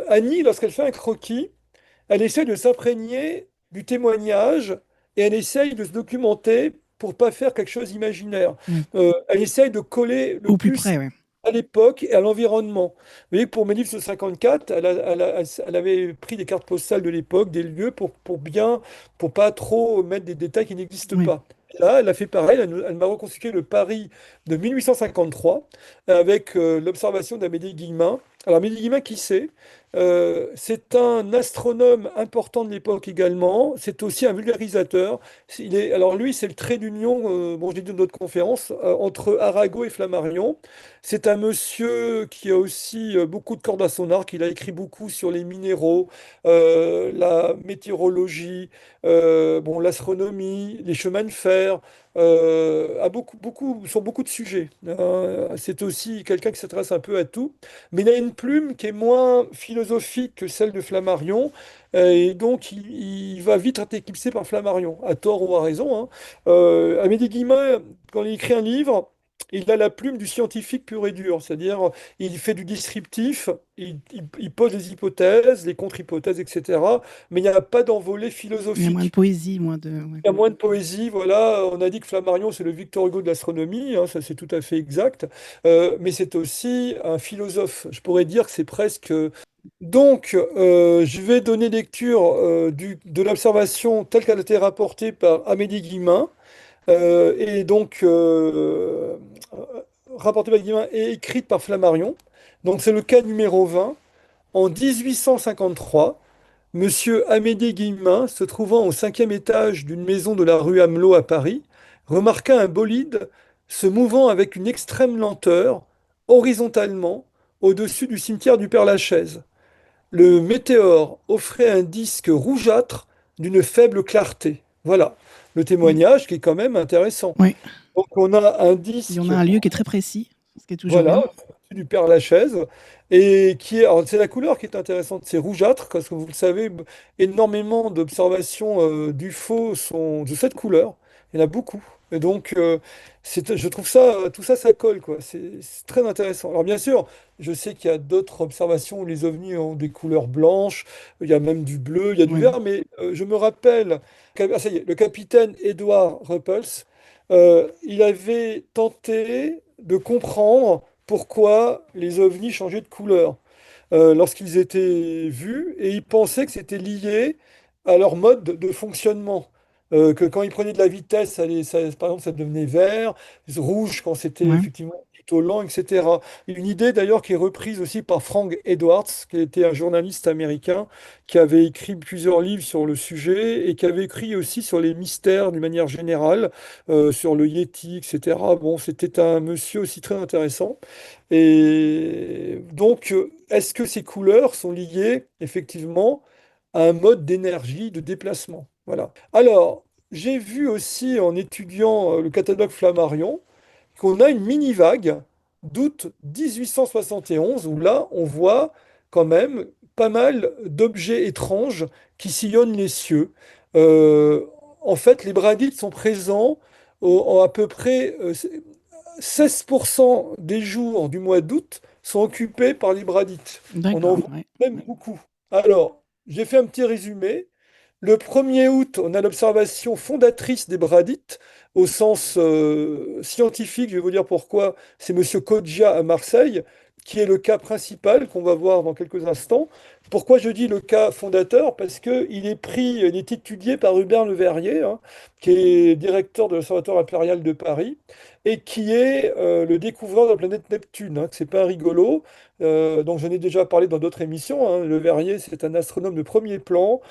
Annie, lorsqu'elle fait un croquis, elle essaie de s'imprégner du témoignage et elle essaye de se documenter pour pas faire quelque chose d'imaginaire. Ouais. Elle essaye de coller le Au plus plus près, ouais. à l'époque et à l'environnement. Vous voyez, pour mes livres de 54, elle avait pris des cartes postales de l'époque, des lieux pour pas trop mettre des détails qui n'existent Ouais. pas. Là, elle a fait pareil, elle m'a reconstitué le Paris de 1853 avec l'observation d'Amédée Guillemin. Alors, Amédée Guillemin, qui c'est? C'est un astronome important de l'époque également. C'est aussi un vulgarisateur. Alors lui, c'est le trait d'union, bon, je l'ai dit dans d'autres conférences, entre Arago et Flammarion. C'est un monsieur qui a aussi beaucoup de cordes à son arc. Il a écrit beaucoup sur les minéraux, la météorologie, bon, l'astronomie, les chemins de fer. sur beaucoup de sujets. C'est aussi quelqu'un qui s'intéresse un peu à tout, mais il a une plume qui est moins philosophique que celle de Flammarion, et donc il va vite être éclipsé par Flammarion, à tort ou à raison, hein. Amélie Guillemot, quand il écrit un livre, il a la plume du scientifique pur et dur, c'est-à-dire il fait du descriptif, il pose des hypothèses, les contre-hypothèses, etc., mais il n'y a pas d'envolée Il y a moins de philosophique. poésie, moins de. Ouais. Il y a moins de poésie, voilà. On a dit que Flammarion, c'est le Victor Hugo de l'astronomie, hein, ça c'est tout à fait exact. Mais c'est aussi un philosophe. Je pourrais dire que c'est presque. Donc, je vais donner lecture de l'observation telle qu'elle a été rapportée par Amélie Guillemin, et donc rapportée par Guillemin et écrite par Flammarion. Donc, c'est le cas numéro 20. En 1853, Monsieur Amédée Guillemin, se trouvant au cinquième étage d'une maison de la rue Amelot à Paris, remarqua un bolide se mouvant avec une extrême lenteur, horizontalement, au-dessus du cimetière du Père-Lachaise. Le météore offrait un disque rougeâtre d'une faible clarté. Voilà le Mm. témoignage qui est quand même intéressant. Ouais. Donc on a un Il y en disque. a un lieu qui est très précis, ce qui est toujours Voilà, bien. du Père Lachaise, et qui est, alors c'est la couleur qui est intéressante, c'est rougeâtre, parce que vous le savez, énormément d'observations d'UFO sont de cette couleur, il y en a beaucoup, et donc je trouve ça, tout ça, ça colle, quoi, c'est très intéressant. Alors bien sûr, je sais qu'il y a d'autres observations où les ovnis ont des couleurs blanches, il y a même du bleu, il y a du Ouais. vert, mais je me rappelle, ah, ça y est, le capitaine Edward Ruppels, il avait tenté de comprendre pourquoi les ovnis changeaient de couleur lorsqu'ils étaient vus, et il pensait que c'était lié à leur mode de fonctionnement. Que quand ils prenaient de la vitesse, par exemple, ça devenait vert, rouge quand c'était Ouais. effectivement plutôt lent, etc. Une idée d'ailleurs qui est reprise aussi par Frank Edwards, qui était un journaliste américain qui avait écrit plusieurs livres sur le sujet et qui avait écrit aussi sur les mystères d'une manière générale, sur le Yéti, etc. Bon, c'était un monsieur aussi très intéressant. Et donc, est-ce que ces couleurs sont liées effectivement à un mode d'énergie, de déplacement? Voilà. Alors, j'ai vu aussi en étudiant le catalogue Flammarion qu'on a une mini-vague d'août 1871 où là, on voit quand même pas mal d'objets étranges qui sillonnent les cieux. Euh, En fait, les bradites sont présents en à peu près 16% des jours du mois d'août sont occupés par les bradites. On en D'accord. voit Ouais. même beaucoup. Alors, j'ai fait un petit résumé. Le 1er août, on a l'observation fondatrice des bradites, au sens scientifique, je vais vous dire pourquoi, c'est Monsieur Kodja à Marseille, qui est le cas principal qu'on va voir dans quelques instants. Pourquoi je dis le cas fondateur? Parce qu'il est pris, il est étudié par Hubert Le Verrier, hein, qui est directeur de l'Observatoire impérial de Paris, et qui est le découvreur de la planète Neptune, hein, que c'est pas un rigolo. Donc j'en ai déjà parlé dans d'autres émissions, hein. Le Verrier, c'est un astronome de premier plan.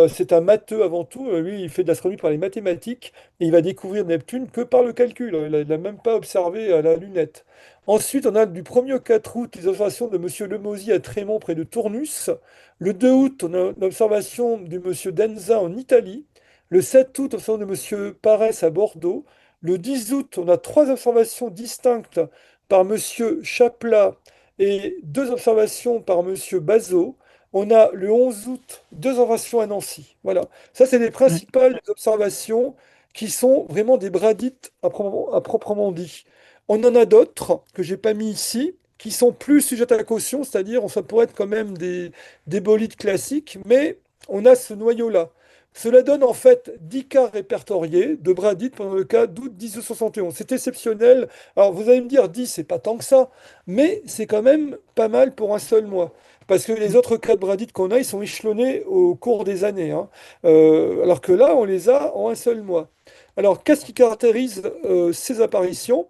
C'est un matheux avant tout. Lui, il fait de l'astronomie par les mathématiques et il va découvrir Neptune que par le calcul. Il n'a même pas observé à la lunette. Ensuite, on a du 1er au 4 août les observations de Monsieur Lemosy à Trémont près de Tournus. Le 2 août, on a l'observation de Monsieur Denza en Italie. Le 7 août, observation de Monsieur Paresse à Bordeaux. Le 10 août, on a trois observations distinctes par Monsieur Chaplat et deux observations par Monsieur Bazot. On a le 11 août deux observations à Nancy. Voilà. Ça, c'est les Ouais. principales observations qui sont vraiment des bradites à proprement dit. On en a d'autres que j'ai pas mis ici, qui sont plus sujettes à la caution, c'est-à-dire ça pourrait être quand même des bolides classiques, mais on a ce noyau-là. Cela donne en fait 10 cas répertoriés de bradites pendant le cas d'août 1971. C'est exceptionnel. Alors vous allez me dire, 10, c'est pas tant que ça, mais c'est quand même pas mal pour un seul mois. Parce que les Mm. autres cas de bradites qu'on a, ils sont échelonnés au cours des années, hein. Alors que là, on les a en un seul mois. Alors, qu'est-ce qui caractérise ces apparitions?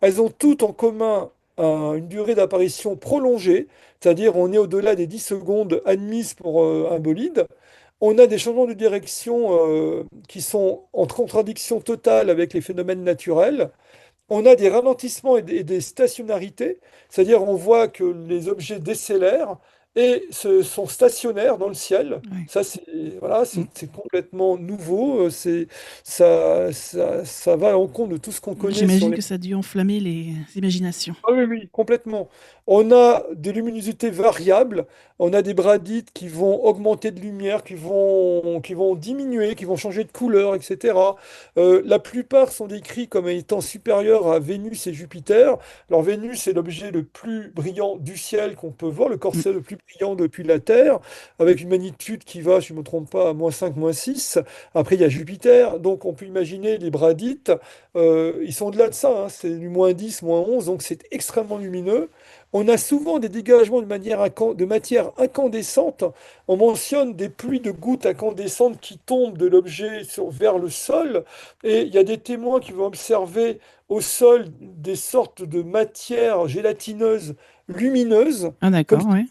Elles ont toutes en commun une durée d'apparition prolongée, c'est-à-dire on est au-delà des 10 secondes admises pour un bolide. On a des changements de direction qui sont en contradiction totale avec les phénomènes naturels. On a des ralentissements et des stationnarités, c'est-à-dire on voit que les objets décélèrent et sont stationnaires dans le ciel. Ouais. Ça, c'est voilà, Mm. c'est complètement nouveau. Ça va à l'encontre de tout ce qu'on connaît sur J'imagine les. que ça a dû enflammer les imaginations. Ah oui, oui, complètement. On a des luminosités variables, on a des bradites qui vont augmenter de lumière, qui vont diminuer, qui vont changer de couleur, etc. La plupart sont décrits comme étant supérieurs à Vénus et Jupiter. Alors Vénus est l'objet le plus brillant du ciel qu'on peut voir, le corps Mm. céleste le plus brillant depuis la Terre, avec une magnitude qui va, si je ne me trompe pas, à -5, -6. Après, il y a Jupiter, donc on peut imaginer les bradites. Ils sont au-delà de ça, hein, c'est du -10, -11, donc c'est extrêmement lumineux. On a souvent des dégagements de matière incandescente. On mentionne des pluies de gouttes incandescentes qui tombent de l'objet vers le sol. Et il y a des témoins qui vont observer au sol des sortes de matières gélatineuses lumineuses, Ah comme d'accord, ouais.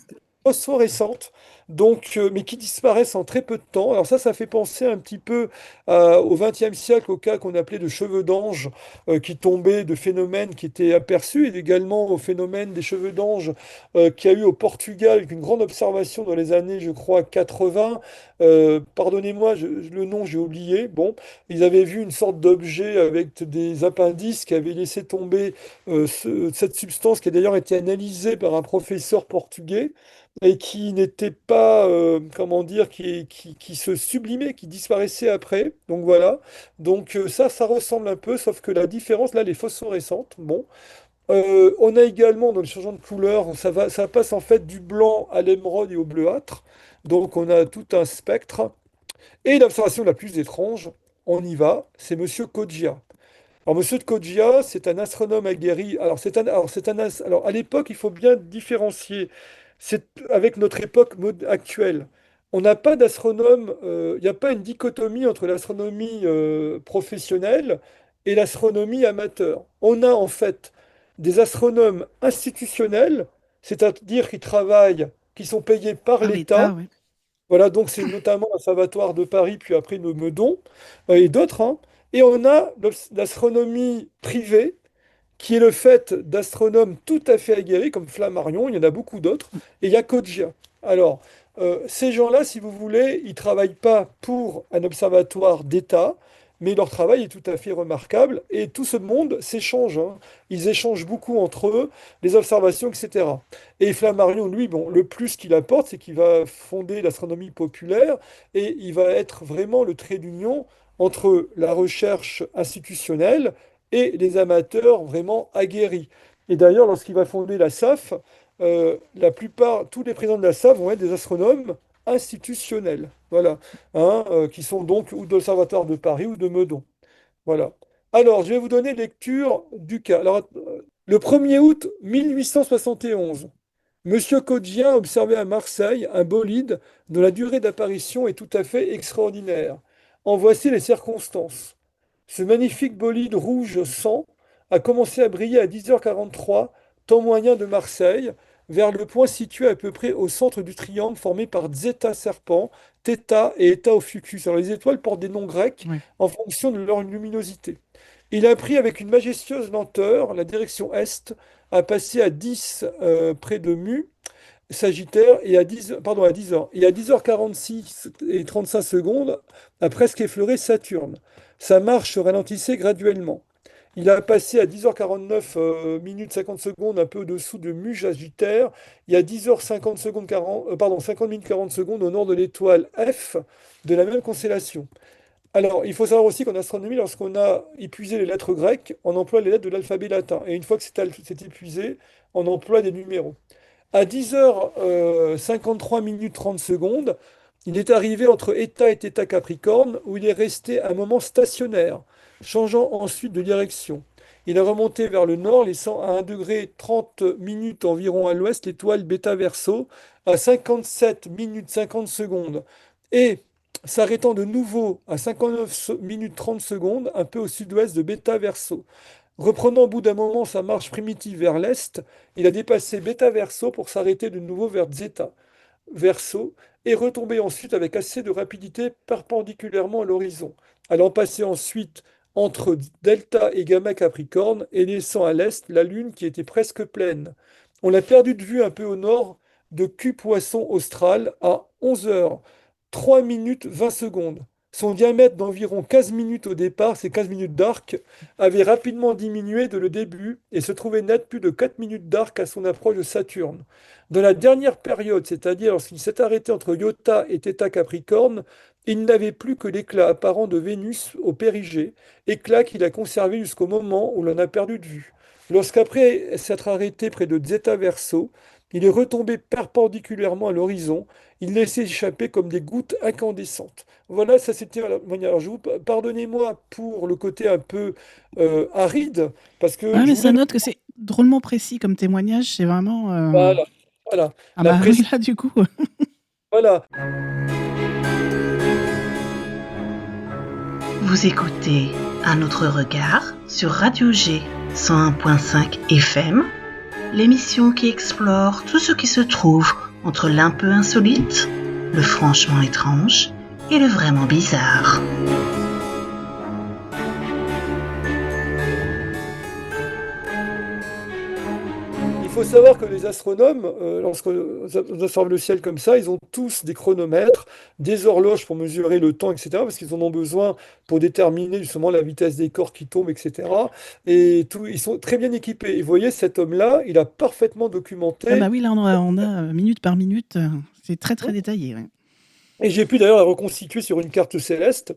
phosphorescentes, donc, mais qui disparaissent en très peu de temps. Alors ça fait penser un petit peu au XXe siècle, au cas qu'on appelait de cheveux d'ange, qui tombaient de phénomènes qui étaient aperçus, et également au phénomène des cheveux d'ange qu'il y a eu au Portugal, avec une grande observation dans les années, je crois, 80. Pardonnez-moi, le nom, j'ai oublié. Bon, ils avaient vu une sorte d'objet avec des appendices qui avaient laissé tomber cette substance qui a d'ailleurs été analysée par un professeur portugais et qui n'était pas, comment dire, qui se sublimait, qui disparaissait après. Donc voilà. Donc ça ressemble un peu, sauf que la différence, là, elle est phosphorescente. Bon. On a également, dans le changement de couleur, ça passe en fait du blanc à l'émeraude et au bleuâtre. Donc on a tout un spectre. Et l'observation la plus étrange, on y va, c'est Monsieur Coggia. Alors, Monsieur de Coggia, c'est un astronome aguerri. Alors, à l'époque, il faut bien différencier. C'est avec notre époque actuelle. On n'a pas d'astronome, il n'y a pas une dichotomie entre l'astronomie professionnelle et l'astronomie amateur. On a en fait des astronomes institutionnels, c'est-à-dire qui travaillent, qui sont payés par Par l'État. l'État, ouais. Voilà, donc c'est notamment l'Observatoire de Paris, puis après le Meudon, et d'autres, hein. Et on a l'astronomie privée, qui est le fait d'astronomes tout à fait aguerris, comme Flammarion, il y en a beaucoup d'autres, et il y a Coggia. Alors, ces gens-là, si vous voulez, ils ne travaillent pas pour un observatoire d'État, mais leur travail est tout à fait remarquable, et tout ce monde s'échange, hein. Ils échangent beaucoup entre eux, les observations, etc. Et Flammarion, lui, bon, le plus qu'il apporte, c'est qu'il va fonder l'astronomie populaire, et il va être vraiment le trait d'union entre la recherche institutionnelle et les amateurs vraiment aguerris. Et d'ailleurs, lorsqu'il va fonder la SAF, tous les présidents de la SAF vont être des astronomes institutionnels, voilà, hein, qui sont donc ou de l'Observatoire de Paris ou de Meudon. Voilà. Alors, je vais vous donner lecture du cas. Alors, le 1er août 1871, Monsieur Coggia a observé à Marseille un bolide dont la durée d'apparition est tout à fait extraordinaire. En voici les circonstances. Ce magnifique bolide rouge sang a commencé à briller à 10h43, temps moyen de Marseille, vers le point situé à peu près au centre du triangle formé par Zeta Serpent, Theta et Eta Ophiuchus. Alors les étoiles portent des noms grecs Ouais. en fonction de leur luminosité. Il a pris avec une majestueuse lenteur la direction est, a passé à 10 près de Mu, Sagittaire, et à 10 heures. Et à 10h46 et 35 secondes, a presque effleuré Saturne. Sa marche se ralentissait graduellement. Il a passé à 10h49 minutes 50 secondes, un peu au-dessous de Mu Sagittaire, et à 10h50 secondes 40, pardon, 50 minutes 40 secondes au nord de l'étoile F de la même constellation. Alors, il faut savoir aussi qu'en astronomie, lorsqu'on a épuisé les lettres grecques, on emploie les lettres de l'alphabet latin. Et une fois que c'est épuisé, on emploie des numéros. À 10h53 minutes 30 secondes, il est arrivé entre Eta et Theta Capricorne, où il est resté un moment stationnaire, changeant ensuite de direction. Il a remonté vers le nord, laissant à 1 degré 30 minutes environ à l'ouest l'étoile Beta Verseau, à 57 minutes 50 secondes, et s'arrêtant de nouveau à 59 minutes 30 secondes, un peu au sud-ouest de Beta Verseau. Reprenant au bout d'un moment sa marche primitive vers l'est, il a dépassé Beta Verseau pour s'arrêter de nouveau vers Zeta Verseau et retomber ensuite avec assez de rapidité perpendiculairement à l'horizon, allant passer ensuite entre Delta et Gamma Capricorne et laissant à l'est la Lune qui était presque pleine. On l'a perdu de vue un peu au nord de cul-poisson austral à 11 heures 3 minutes 20 secondes. Son diamètre d'environ 15 minutes au départ, c'est 15 minutes d'arc, avait rapidement diminué de le début et se trouvait net plus de 4 minutes d'arc à son approche de Saturne. Dans la dernière période, c'est-à-dire lorsqu'il s'est arrêté entre Iota et Theta Capricorne, il n'avait plus que l'éclat apparent de Vénus au périgée, éclat qu'il a conservé jusqu'au moment où l'on a perdu de vue. Lorsqu'après s'être arrêté près de Zeta Verseau, il est retombé perpendiculairement à l'horizon, il laissait échapper comme des gouttes incandescentes. Voilà, ça c'était la manière. Alors, pardonnez-moi pour le côté un peu aride, parce que Ouais, je mais voulais ça note que c'est drôlement précis comme témoignage. C'est vraiment. voilà, voilà, Ah la bah oui, précision. là, du coup. Voilà. Vous écoutez Un autre regard sur Radio G 101.5 FM, l'émission qui explore tout ce qui se trouve entre l'un peu insolite, le franchement étrange et le vraiment bizarre. Il faut savoir que les astronomes, lorsqu'ils observent le ciel comme ça, ils ont tous des chronomètres, des horloges pour mesurer le temps, etc., parce qu'ils en ont besoin pour déterminer justement la vitesse des corps qui tombent, etc. Et tout, ils sont très bien équipés. Et vous voyez, cet homme-là, il a parfaitement Ah documenté. bah oui, là, on a minute par minute. C'est très, très détaillé. Ouais. Et j'ai pu d'ailleurs la reconstituer sur une carte céleste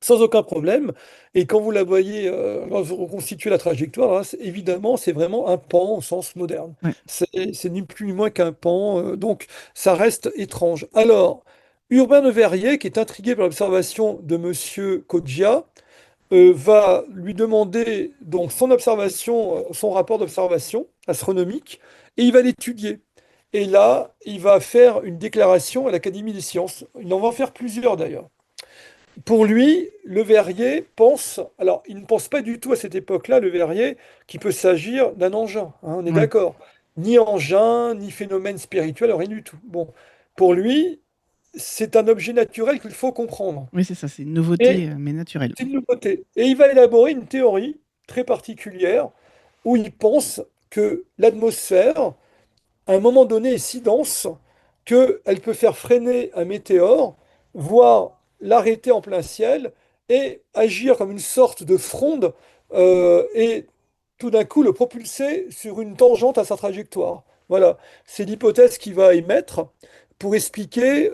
sans aucun problème. Et quand vous la voyez, quand vous reconstituez la trajectoire, hein, évidemment, c'est vraiment un pan au sens moderne. Ouais. C'est ni plus ni moins qu'un pan, donc ça reste étrange. Alors, Urbain Le Verrier, qui est intrigué par l'observation de Monsieur Coggia, va lui demander donc son observation, son rapport d'observation astronomique, et il va l'étudier. Et là, il va faire une déclaration à l'Académie des sciences. Il en va en faire plusieurs d'ailleurs. Pour lui, Le Verrier pense, alors il ne pense pas du tout à cette époque-là, Le Verrier, qu'il peut s'agir d'un engin, hein, on est Ouais. d'accord. Ni engin, ni phénomène spirituel, rien du tout. Bon, pour lui, c'est un objet naturel qu'il faut comprendre. Oui, c'est ça, c'est une Et nouveauté, mais naturelle. c'est une nouveauté. Et il va élaborer une théorie très particulière où il pense que l'atmosphère, à un moment donné, est si dense qu'elle peut faire freiner un météore, voire l'arrêter en plein ciel et agir comme une sorte de fronde et tout d'un coup le propulser sur une tangente à sa trajectoire. Voilà, c'est l'hypothèse qu'il va émettre pour expliquer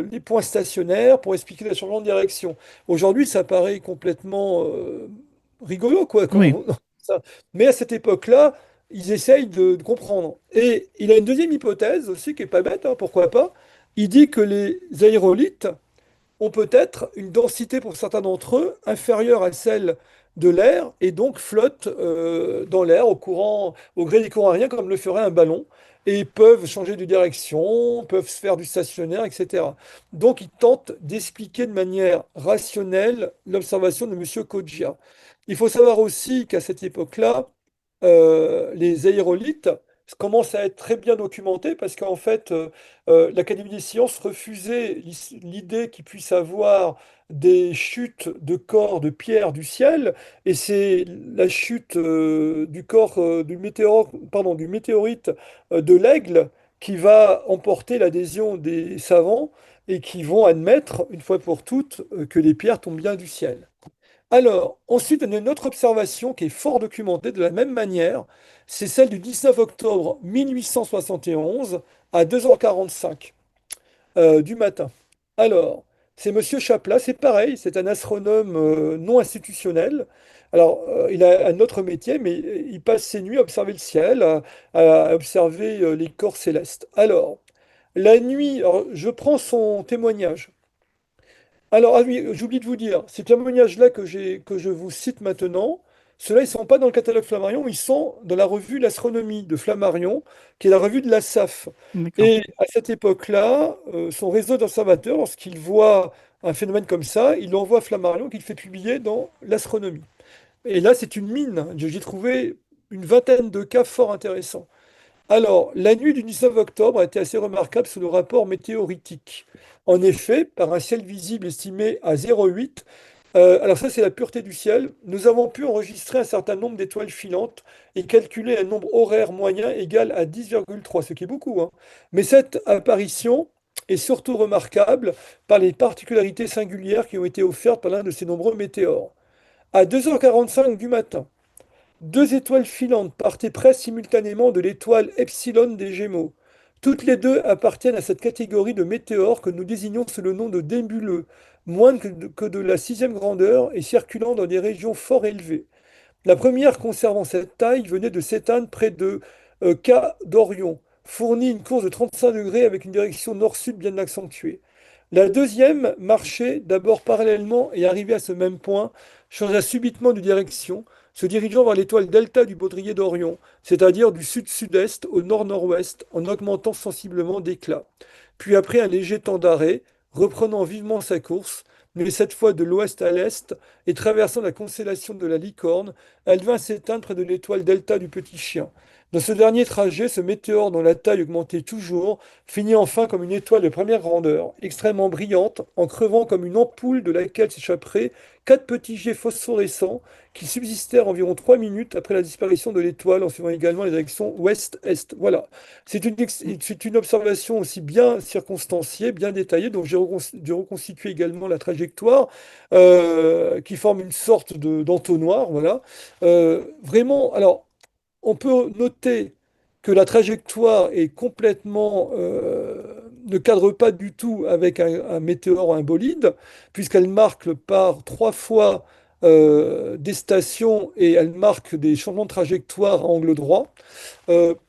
les points stationnaires, pour expliquer les changements de direction. Aujourd'hui, ça paraît complètement rigolo, quoi, Oui. ça. Mais à cette époque-là, ils essayent de comprendre. Et il a une deuxième hypothèse aussi qui est pas bête, hein, pourquoi pas. Il dit que les aérolites ont peut-être une densité pour certains d'entre eux inférieure à celle de l'air et donc flottent dans l'air au courant, au gré des courants aériens comme le ferait un ballon et peuvent changer de direction, peuvent se faire du stationnaire, etc. Donc il tente d'expliquer de manière rationnelle l'observation de Monsieur Coggia. Il faut savoir aussi qu'à cette époque-là, les aérolites commencent à être très bien documentés parce qu'en fait, l'Académie des sciences refusait l'idée qu'il puisse avoir des chutes de corps de pierre du ciel, et c'est la chute du corps du météorite de l'Aigle qui va emporter l'adhésion des savants et qui vont admettre une fois pour toutes que les pierres tombent bien du ciel. Alors, ensuite, on a une autre observation qui est fort documentée de la même manière, c'est celle du 19 octobre 1871 à 2h45 du matin. Alors, c'est Monsieur Chaplat, c'est pareil, c'est un astronome non institutionnel. Alors, il a un autre métier, mais il passe ses nuits à observer le ciel, à observer les corps célestes. Alors, la nuit, alors, je prends son témoignage. Alors, ah oui, j'oublie de vous dire, ces témoignages-là que je vous cite maintenant, ceux-là, ils ne sont pas dans le catalogue Flammarion, ils sont dans la revue L'Astronomie de Flammarion, qui est la revue de la SAF. D'accord. Et à cette époque-là, son réseau d'observateurs, lorsqu'il voit un phénomène comme ça, il l'envoie à Flammarion, qu'il fait publier dans l'Astronomie. Et là, c'est une mine. J'ai trouvé une vingtaine de cas fort intéressants. Alors, la nuit du 19 octobre a été assez remarquable sous le rapport météoritique. En effet, par un ciel visible estimé à 0,8, Alors ça, c'est la pureté du ciel. Nous avons pu enregistrer un certain nombre d'étoiles filantes et calculer un nombre horaire moyen égal à 10,3, ce qui est beaucoup, hein. Mais cette apparition est surtout remarquable par les particularités singulières qui ont été offertes par l'un de ces nombreux météores. À 2h45 du matin, deux étoiles filantes partaient presque simultanément de l'étoile Epsilon des Gémeaux. Toutes les deux appartiennent à cette catégorie de météores que nous désignons sous le nom de nébuleux, moins que de la sixième grandeur et circulant dans des régions fort élevées. La première, conservant cette taille, venait de s'éteindre près de K d'Orion, fournit une course de 35 degrés avec une direction nord-sud bien accentuée. La deuxième marchait d'abord parallèlement et arrivée à ce même point, changea subitement de direction, se dirigeant vers l'étoile delta du baudrier d'Orion, c'est-à-dire du sud-sud-est au nord-nord-ouest, en augmentant sensiblement d'éclat. Puis après un léger temps d'arrêt, reprenant vivement sa course, mais cette fois de l'ouest à l'est, et traversant la constellation de la Licorne, elle vint s'éteindre près de l'étoile delta du Petit Chien. Dans ce dernier trajet, ce météore dont la taille augmentait toujours finit enfin comme une étoile de première grandeur, extrêmement brillante, en crevant comme une ampoule de laquelle s'échapperaient quatre petits jets phosphorescents qui subsistèrent environ 3 minutes après la disparition de l'étoile en suivant également les directions ouest-est. Voilà. C'est une observation aussi bien circonstanciée, bien détaillée, donc j'ai reconstitué également la trajectoire qui forme une sorte d'entonnoir. Voilà. Vraiment, alors, on peut noter que la trajectoire est complètement, ne cadre pas du tout avec un météore ou un bolide, puisqu'elle marque par trois fois des stations et elle marque des changements de trajectoire à angle droit.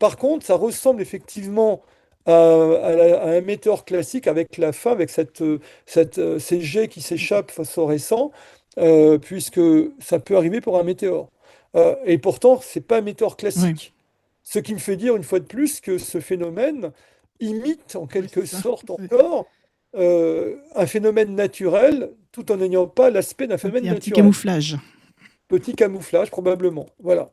Par contre, ça ressemble effectivement à un météore classique avec la fin, avec ces jets qui s'échappent phosphorescents, puisque ça peut arriver pour un météore. Et pourtant, c'est pas un météore Oui, classique. Ce qui me fait dire une fois de plus que ce phénomène imite en oui, c'est quelque ça. sorte encore un phénomène naturel, tout en n'ayant pas l'aspect d'un Il phénomène y a un petit naturel. camouflage. Petit camouflage, probablement. Voilà.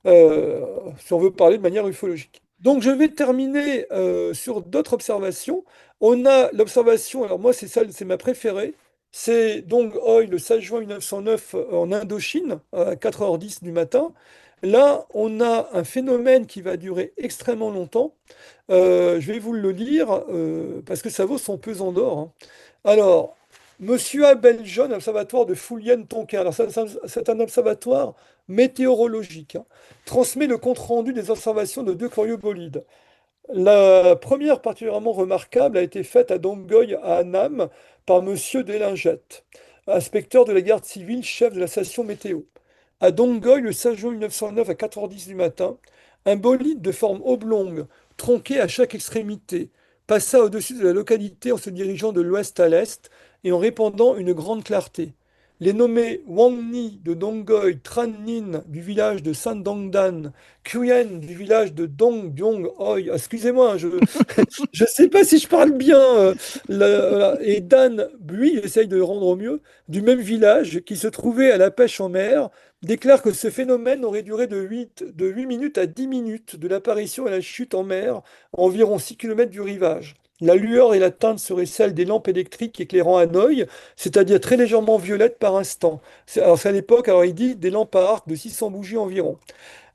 Si on veut parler de manière ufologique. Donc je vais terminer sur d'autres observations. On a l'observation, alors moi c'est ça, c'est ma préférée, c'est Dong Hoi le 16 juin 1909 en Indochine à 4h10 du matin. Là, on a un phénomène qui va durer extrêmement longtemps. Je vais vous le lire parce que ça vaut son pesant d'or, hein. Alors, Monsieur Abel John, observatoire de Foulienne-Tonkin. Alors, c'est un observatoire météorologique, hein. Transmet le compte-rendu des observations de deux curieux bolides. La première, particulièrement remarquable, a été faite à Dongoy, à Annam, par Monsieur Delingette, inspecteur de la garde civile, chef de la station météo. À Dongoy, le 16 juin 1909 à 4h10 du matin, un bolide de forme oblongue, tronqué à chaque extrémité, passa au-dessus de la localité en se dirigeant de l'ouest à l'est et en répandant une grande clarté. Les nommés Wang Ni de Dongoy, Tran Nin du village de Sandongdan, Kuyen du village de Dongbyong-hoi, excusez-moi, hein, je ne sais pas si je parle bien, voilà, et Dan Bui, j'essaye de rendre au mieux, du même village qui se trouvait à la pêche en mer, déclare que ce phénomène aurait duré de 8 minutes à 10 minutes de l'apparition à la chute en mer, à environ 6 km du rivage. La lueur et la teinte seraient celles des lampes électriques éclairant Hanoï, c'est-à-dire très légèrement violettes par instant. Alors c'est à l'époque, alors il dit des lampes à arc de 600 bougies environ.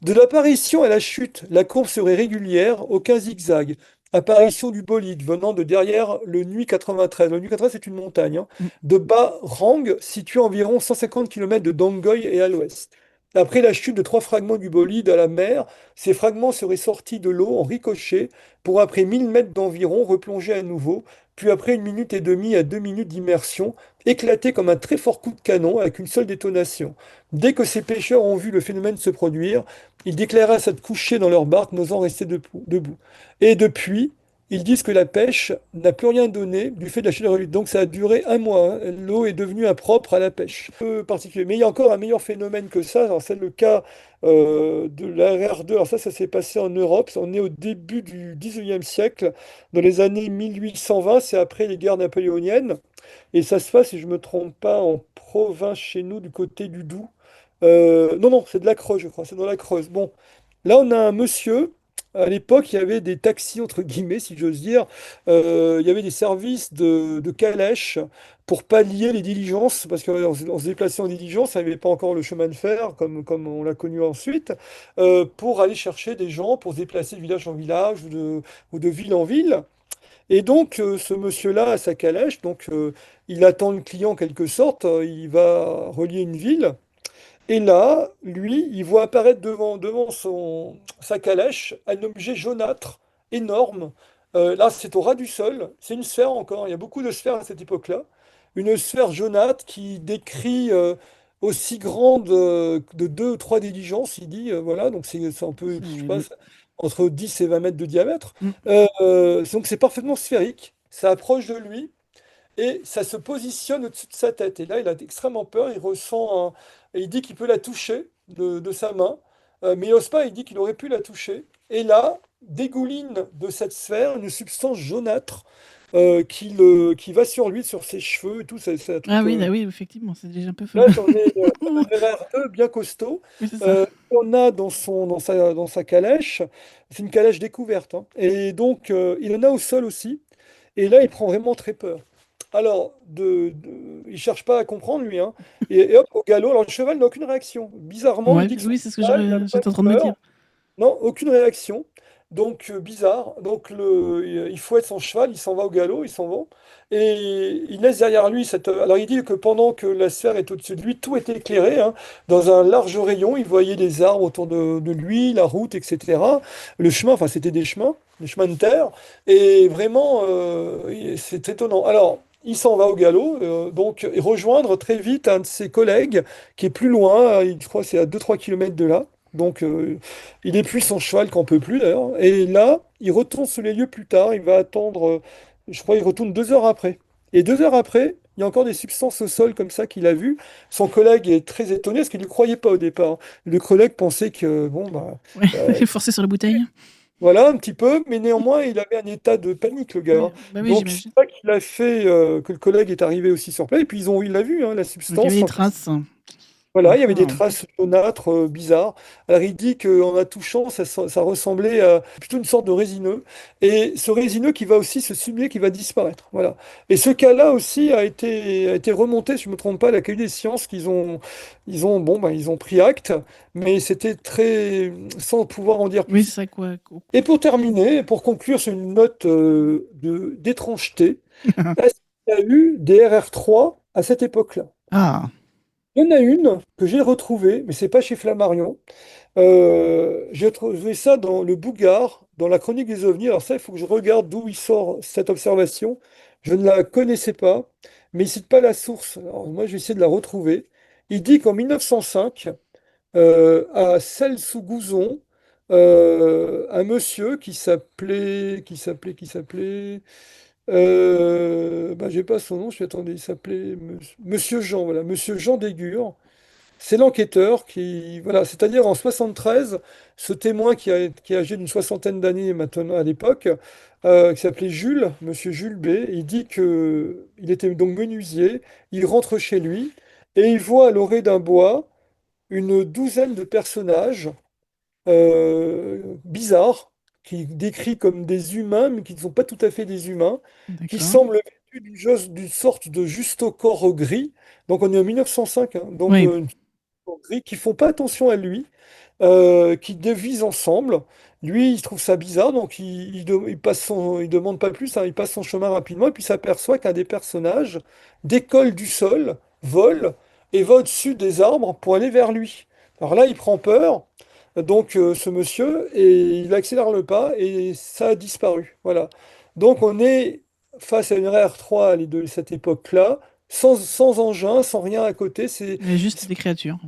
De l'apparition à la chute, la courbe serait régulière, aucun zigzag. Apparition du bolide venant de derrière le Nui 93. Le Nui 93, c'est une montagne, hein. Mm. De bas, Rang, situé à environ 150 km de Dongoy et à l'ouest. Après la chute de trois fragments du bolide à la mer, ces fragments seraient sortis de l'eau en ricochet pour après 1000 mètres d'environ replonger à nouveau, puis après 1 minute et demie à 2 minutes d'immersion, éclater comme un très fort coup de canon avec une seule détonation. Dès que ces pêcheurs ont vu le phénomène se produire, ils déclarèrent s'être couchés dans leur barque, n'osant rester debout. Et depuis, ils disent que la pêche n'a plus rien donné du fait de la chaleur humide. Donc ça a duré un mois, hein. L'eau est devenue impropre à la pêche. Un peu particulier. Mais il y a encore un meilleur phénomène que ça. Alors c'est le cas de l'RR2. Alors ça s'est passé en Europe. On est au début du 19e siècle, dans les années 1820. C'est après les guerres napoléoniennes. Et ça se passe, si je ne me trompe pas, en province chez nous, du côté du Doubs. Non, non, c'est de la Creuse, je crois. C'est dans la Creuse. Bon, là, on a un monsieur. À l'époque, il y avait des taxis, entre guillemets, si j'ose dire. Il y avait des services de calèche pour pallier les diligences, parce qu'on se déplaçait en diligence, ça n'avait pas encore le chemin de fer, comme on l'a connu ensuite, pour aller chercher des gens, pour se déplacer de village en village ou de ville en ville. Et donc, ce monsieur-là a sa calèche, donc il attend le client en quelque sorte, il va relier une ville. Et là, lui, il voit apparaître devant sa calèche un objet jaunâtre, énorme. Là, c'est au ras du sol. C'est une sphère encore. Il y a beaucoup de sphères à cette époque-là. Une sphère jaunâtre qui décrit aussi grande de deux ou trois diligences, il dit. Voilà, donc c'est un peu, je sais pas, entre 10 et 20 mètres de diamètre. Mm. Donc c'est parfaitement sphérique. Ça approche de lui et ça se positionne au-dessus de sa tête. Et là, il a extrêmement peur, il ressent, et il dit qu'il peut la toucher de sa main, mais il n'ose pas, il dit qu'il aurait pu la toucher. Et là, dégouline de cette sphère une substance jaunâtre qui va sur lui, sur ses cheveux et tout. C'est un Ah truc, oui, bah oui, effectivement, c'est déjà un peu là, j'en ai Ouais, un RR2 bien costaud. c'est ça. On a dans sa calèche, c'est une calèche découverte, hein. Et donc, il en a au sol aussi. Et là, il prend vraiment très peur. Alors, il cherche pas à comprendre, lui, hein. Et hop, au galop, alors le cheval n'a aucune réaction. Bizarrement, il Ouais, dit que son oui, c'est ce que cheval n'a pas j'étais en train de me dire. peur. Non, aucune réaction. Donc, bizarre. Donc, il fouette son cheval, il s'en va au galop, ils s'en vont. Et il laisse derrière lui cette. Alors, il dit que pendant que la sphère est au-dessus de lui, tout était éclairé, hein. Dans un large rayon, il voyait des arbres autour de lui, la route, etc. Le chemin, enfin, c'était des chemins de terre. Et vraiment, c'est étonnant. Alors, il s'en va au galop, donc, et rejoindre très vite un de ses collègues qui est plus loin, je crois que c'est à 2-3 kilomètres de là. Donc, il épuise son cheval qu'on peut plus d'ailleurs. Et là, il retourne sur les lieux plus tard. Il va attendre, je crois, il retourne 2 heures après. Et 2 heures après, il y a encore des substances au sol comme ça qu'il a vues. Son collègue est très étonné parce qu'il ne croyait pas au départ. Le collègue pensait que, bon, bah, Ouais, euh, forcer sur la bouteille. voilà, un petit peu, mais néanmoins, il avait un état de panique, le gars, Ouais, hein. bah oui, Donc, c'est j'imagine. ça qu'il a fait que le collègue est arrivé aussi sur place. Et puis, il l'a vu, hein, la Donc il y avait substance. des Quand traces. voilà, il y avait des Ah, traces jaunâtres bizarres. Alors il dit qu'en la touchant, ça ressemblait à plutôt une sorte de résineux. Et ce résineux qui va aussi se sublimer, qui va disparaître. Voilà. Et ce cas-là aussi a été remonté, si je ne me trompe pas, à l'Académie des sciences, bon, ben, ils ont pris acte, mais c'était très sans pouvoir en dire oui, plus. c'est ça quoi. Et pour terminer, pour conclure sur une note d'étrangeté, est-ce qu'il y a eu des RR3 à cette époque-là? Ah, Il y en a une que j'ai retrouvée, mais c'est pas chez Flammarion. J'ai trouvé ça dans le Bougard, dans la Chronique des ovnis. Alors ça, il faut que je regarde d'où il sort cette observation. Je ne la connaissais pas, mais il cite pas la source. Alors moi, je vais essayer de la retrouver. Il dit qu'en 1905, à Celles-sous-Gouzon, un monsieur qui s'appelait, j'ai pas son nom, attendez, il s'appelait Monsieur Jean, voilà, Monsieur Jean Desgures. C'est l'enquêteur qui, voilà, c'est-à-dire en 73, ce témoin qui est âgé d'une soixantaine d'années maintenant à l'époque, qui s'appelait Jules, Monsieur Jules B, il dit que il était donc menuisier, il rentre chez lui et il voit à l'orée d'un bois une douzaine de personnages bizarres, qui décrit comme des humains, mais qui ne sont pas tout à fait des humains, qui d'accord. semblent vêtus d'une sorte de juste au corps gris. Donc on est en 1905, hein, donc Oui, gris qui font pas attention à lui, qui dévisent ensemble. Lui, il trouve ça bizarre, donc il demande pas plus, hein, il passe son chemin rapidement, et puis s'aperçoit qu'un des personnages décolle du sol, vole, et va au-dessus des arbres pour aller vers lui. Alors là, il prend peur, donc ce monsieur, et il accélère le pas, et ça a disparu. Voilà. Donc on est face à une RR3 de cette époque-là, sans engin, sans rien à côté. C'est il y a juste des créatures.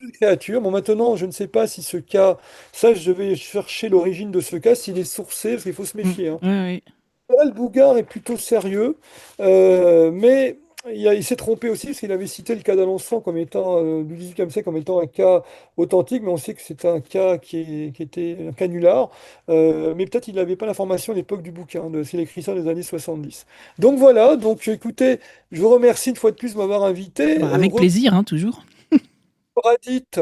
une créature. Bon, maintenant, je ne sais pas si ce cas, ça, je vais chercher l'origine de ce cas, s'il est sourcé, parce qu'il faut se Mm. méfier, hein. Ouais, Là, le Bougard est plutôt sérieux, mais il s'est trompé aussi, parce qu'il avait cité le cas d'Alençon comme étant, du 18e siècle comme étant un cas authentique, mais on sait que c'est un cas qui était un canular. Mais peut-être il n'avait pas l'information à l'époque du bouquin, s'il a écrit ça dans les années 70. Donc voilà, donc écoutez, je vous remercie une fois de plus de m'avoir invité. bah, avec plaisir, hein, toujours. Radite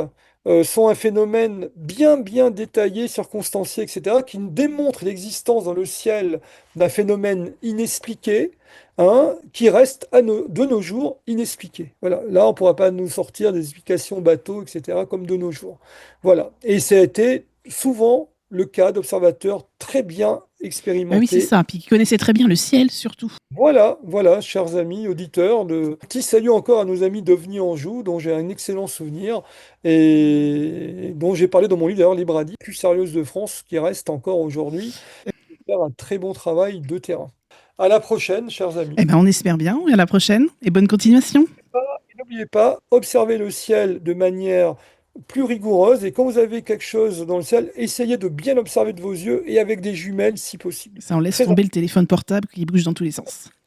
sont un phénomène bien, bien détaillé, circonstancié, etc., qui nous démontre l'existence dans le ciel d'un phénomène inexpliqué, hein, qui reste de nos jours inexpliqué. Voilà. Là, on ne pourra pas nous sortir des explications bateau, etc., comme de nos jours. Voilà. Et ça a été souvent le cas d'observateurs très bien Bah oui, c'est expérimentés. ça. Puis qui connaissait très bien le ciel, surtout. Voilà, voilà, chers amis auditeurs, petit salut encore à nos amis d'OVNI-Anjou, dont j'ai un excellent souvenir et dont j'ai parlé dans mon livre, d'ailleurs, Les Bradis, plus sérieuse de France, qui reste encore aujourd'hui faire un très bon travail de terrain. À la prochaine, chers amis. Eh ben, on espère bien. Et à la prochaine. Et bonne continuation. Et n'oubliez pas, observez le ciel de manière plus rigoureuse et quand vous avez quelque chose dans le ciel, essayez de bien observer de vos yeux et avec des jumelles si possible. Ça, on laisse Très tomber le téléphone portable qui bouge dans tous les sens.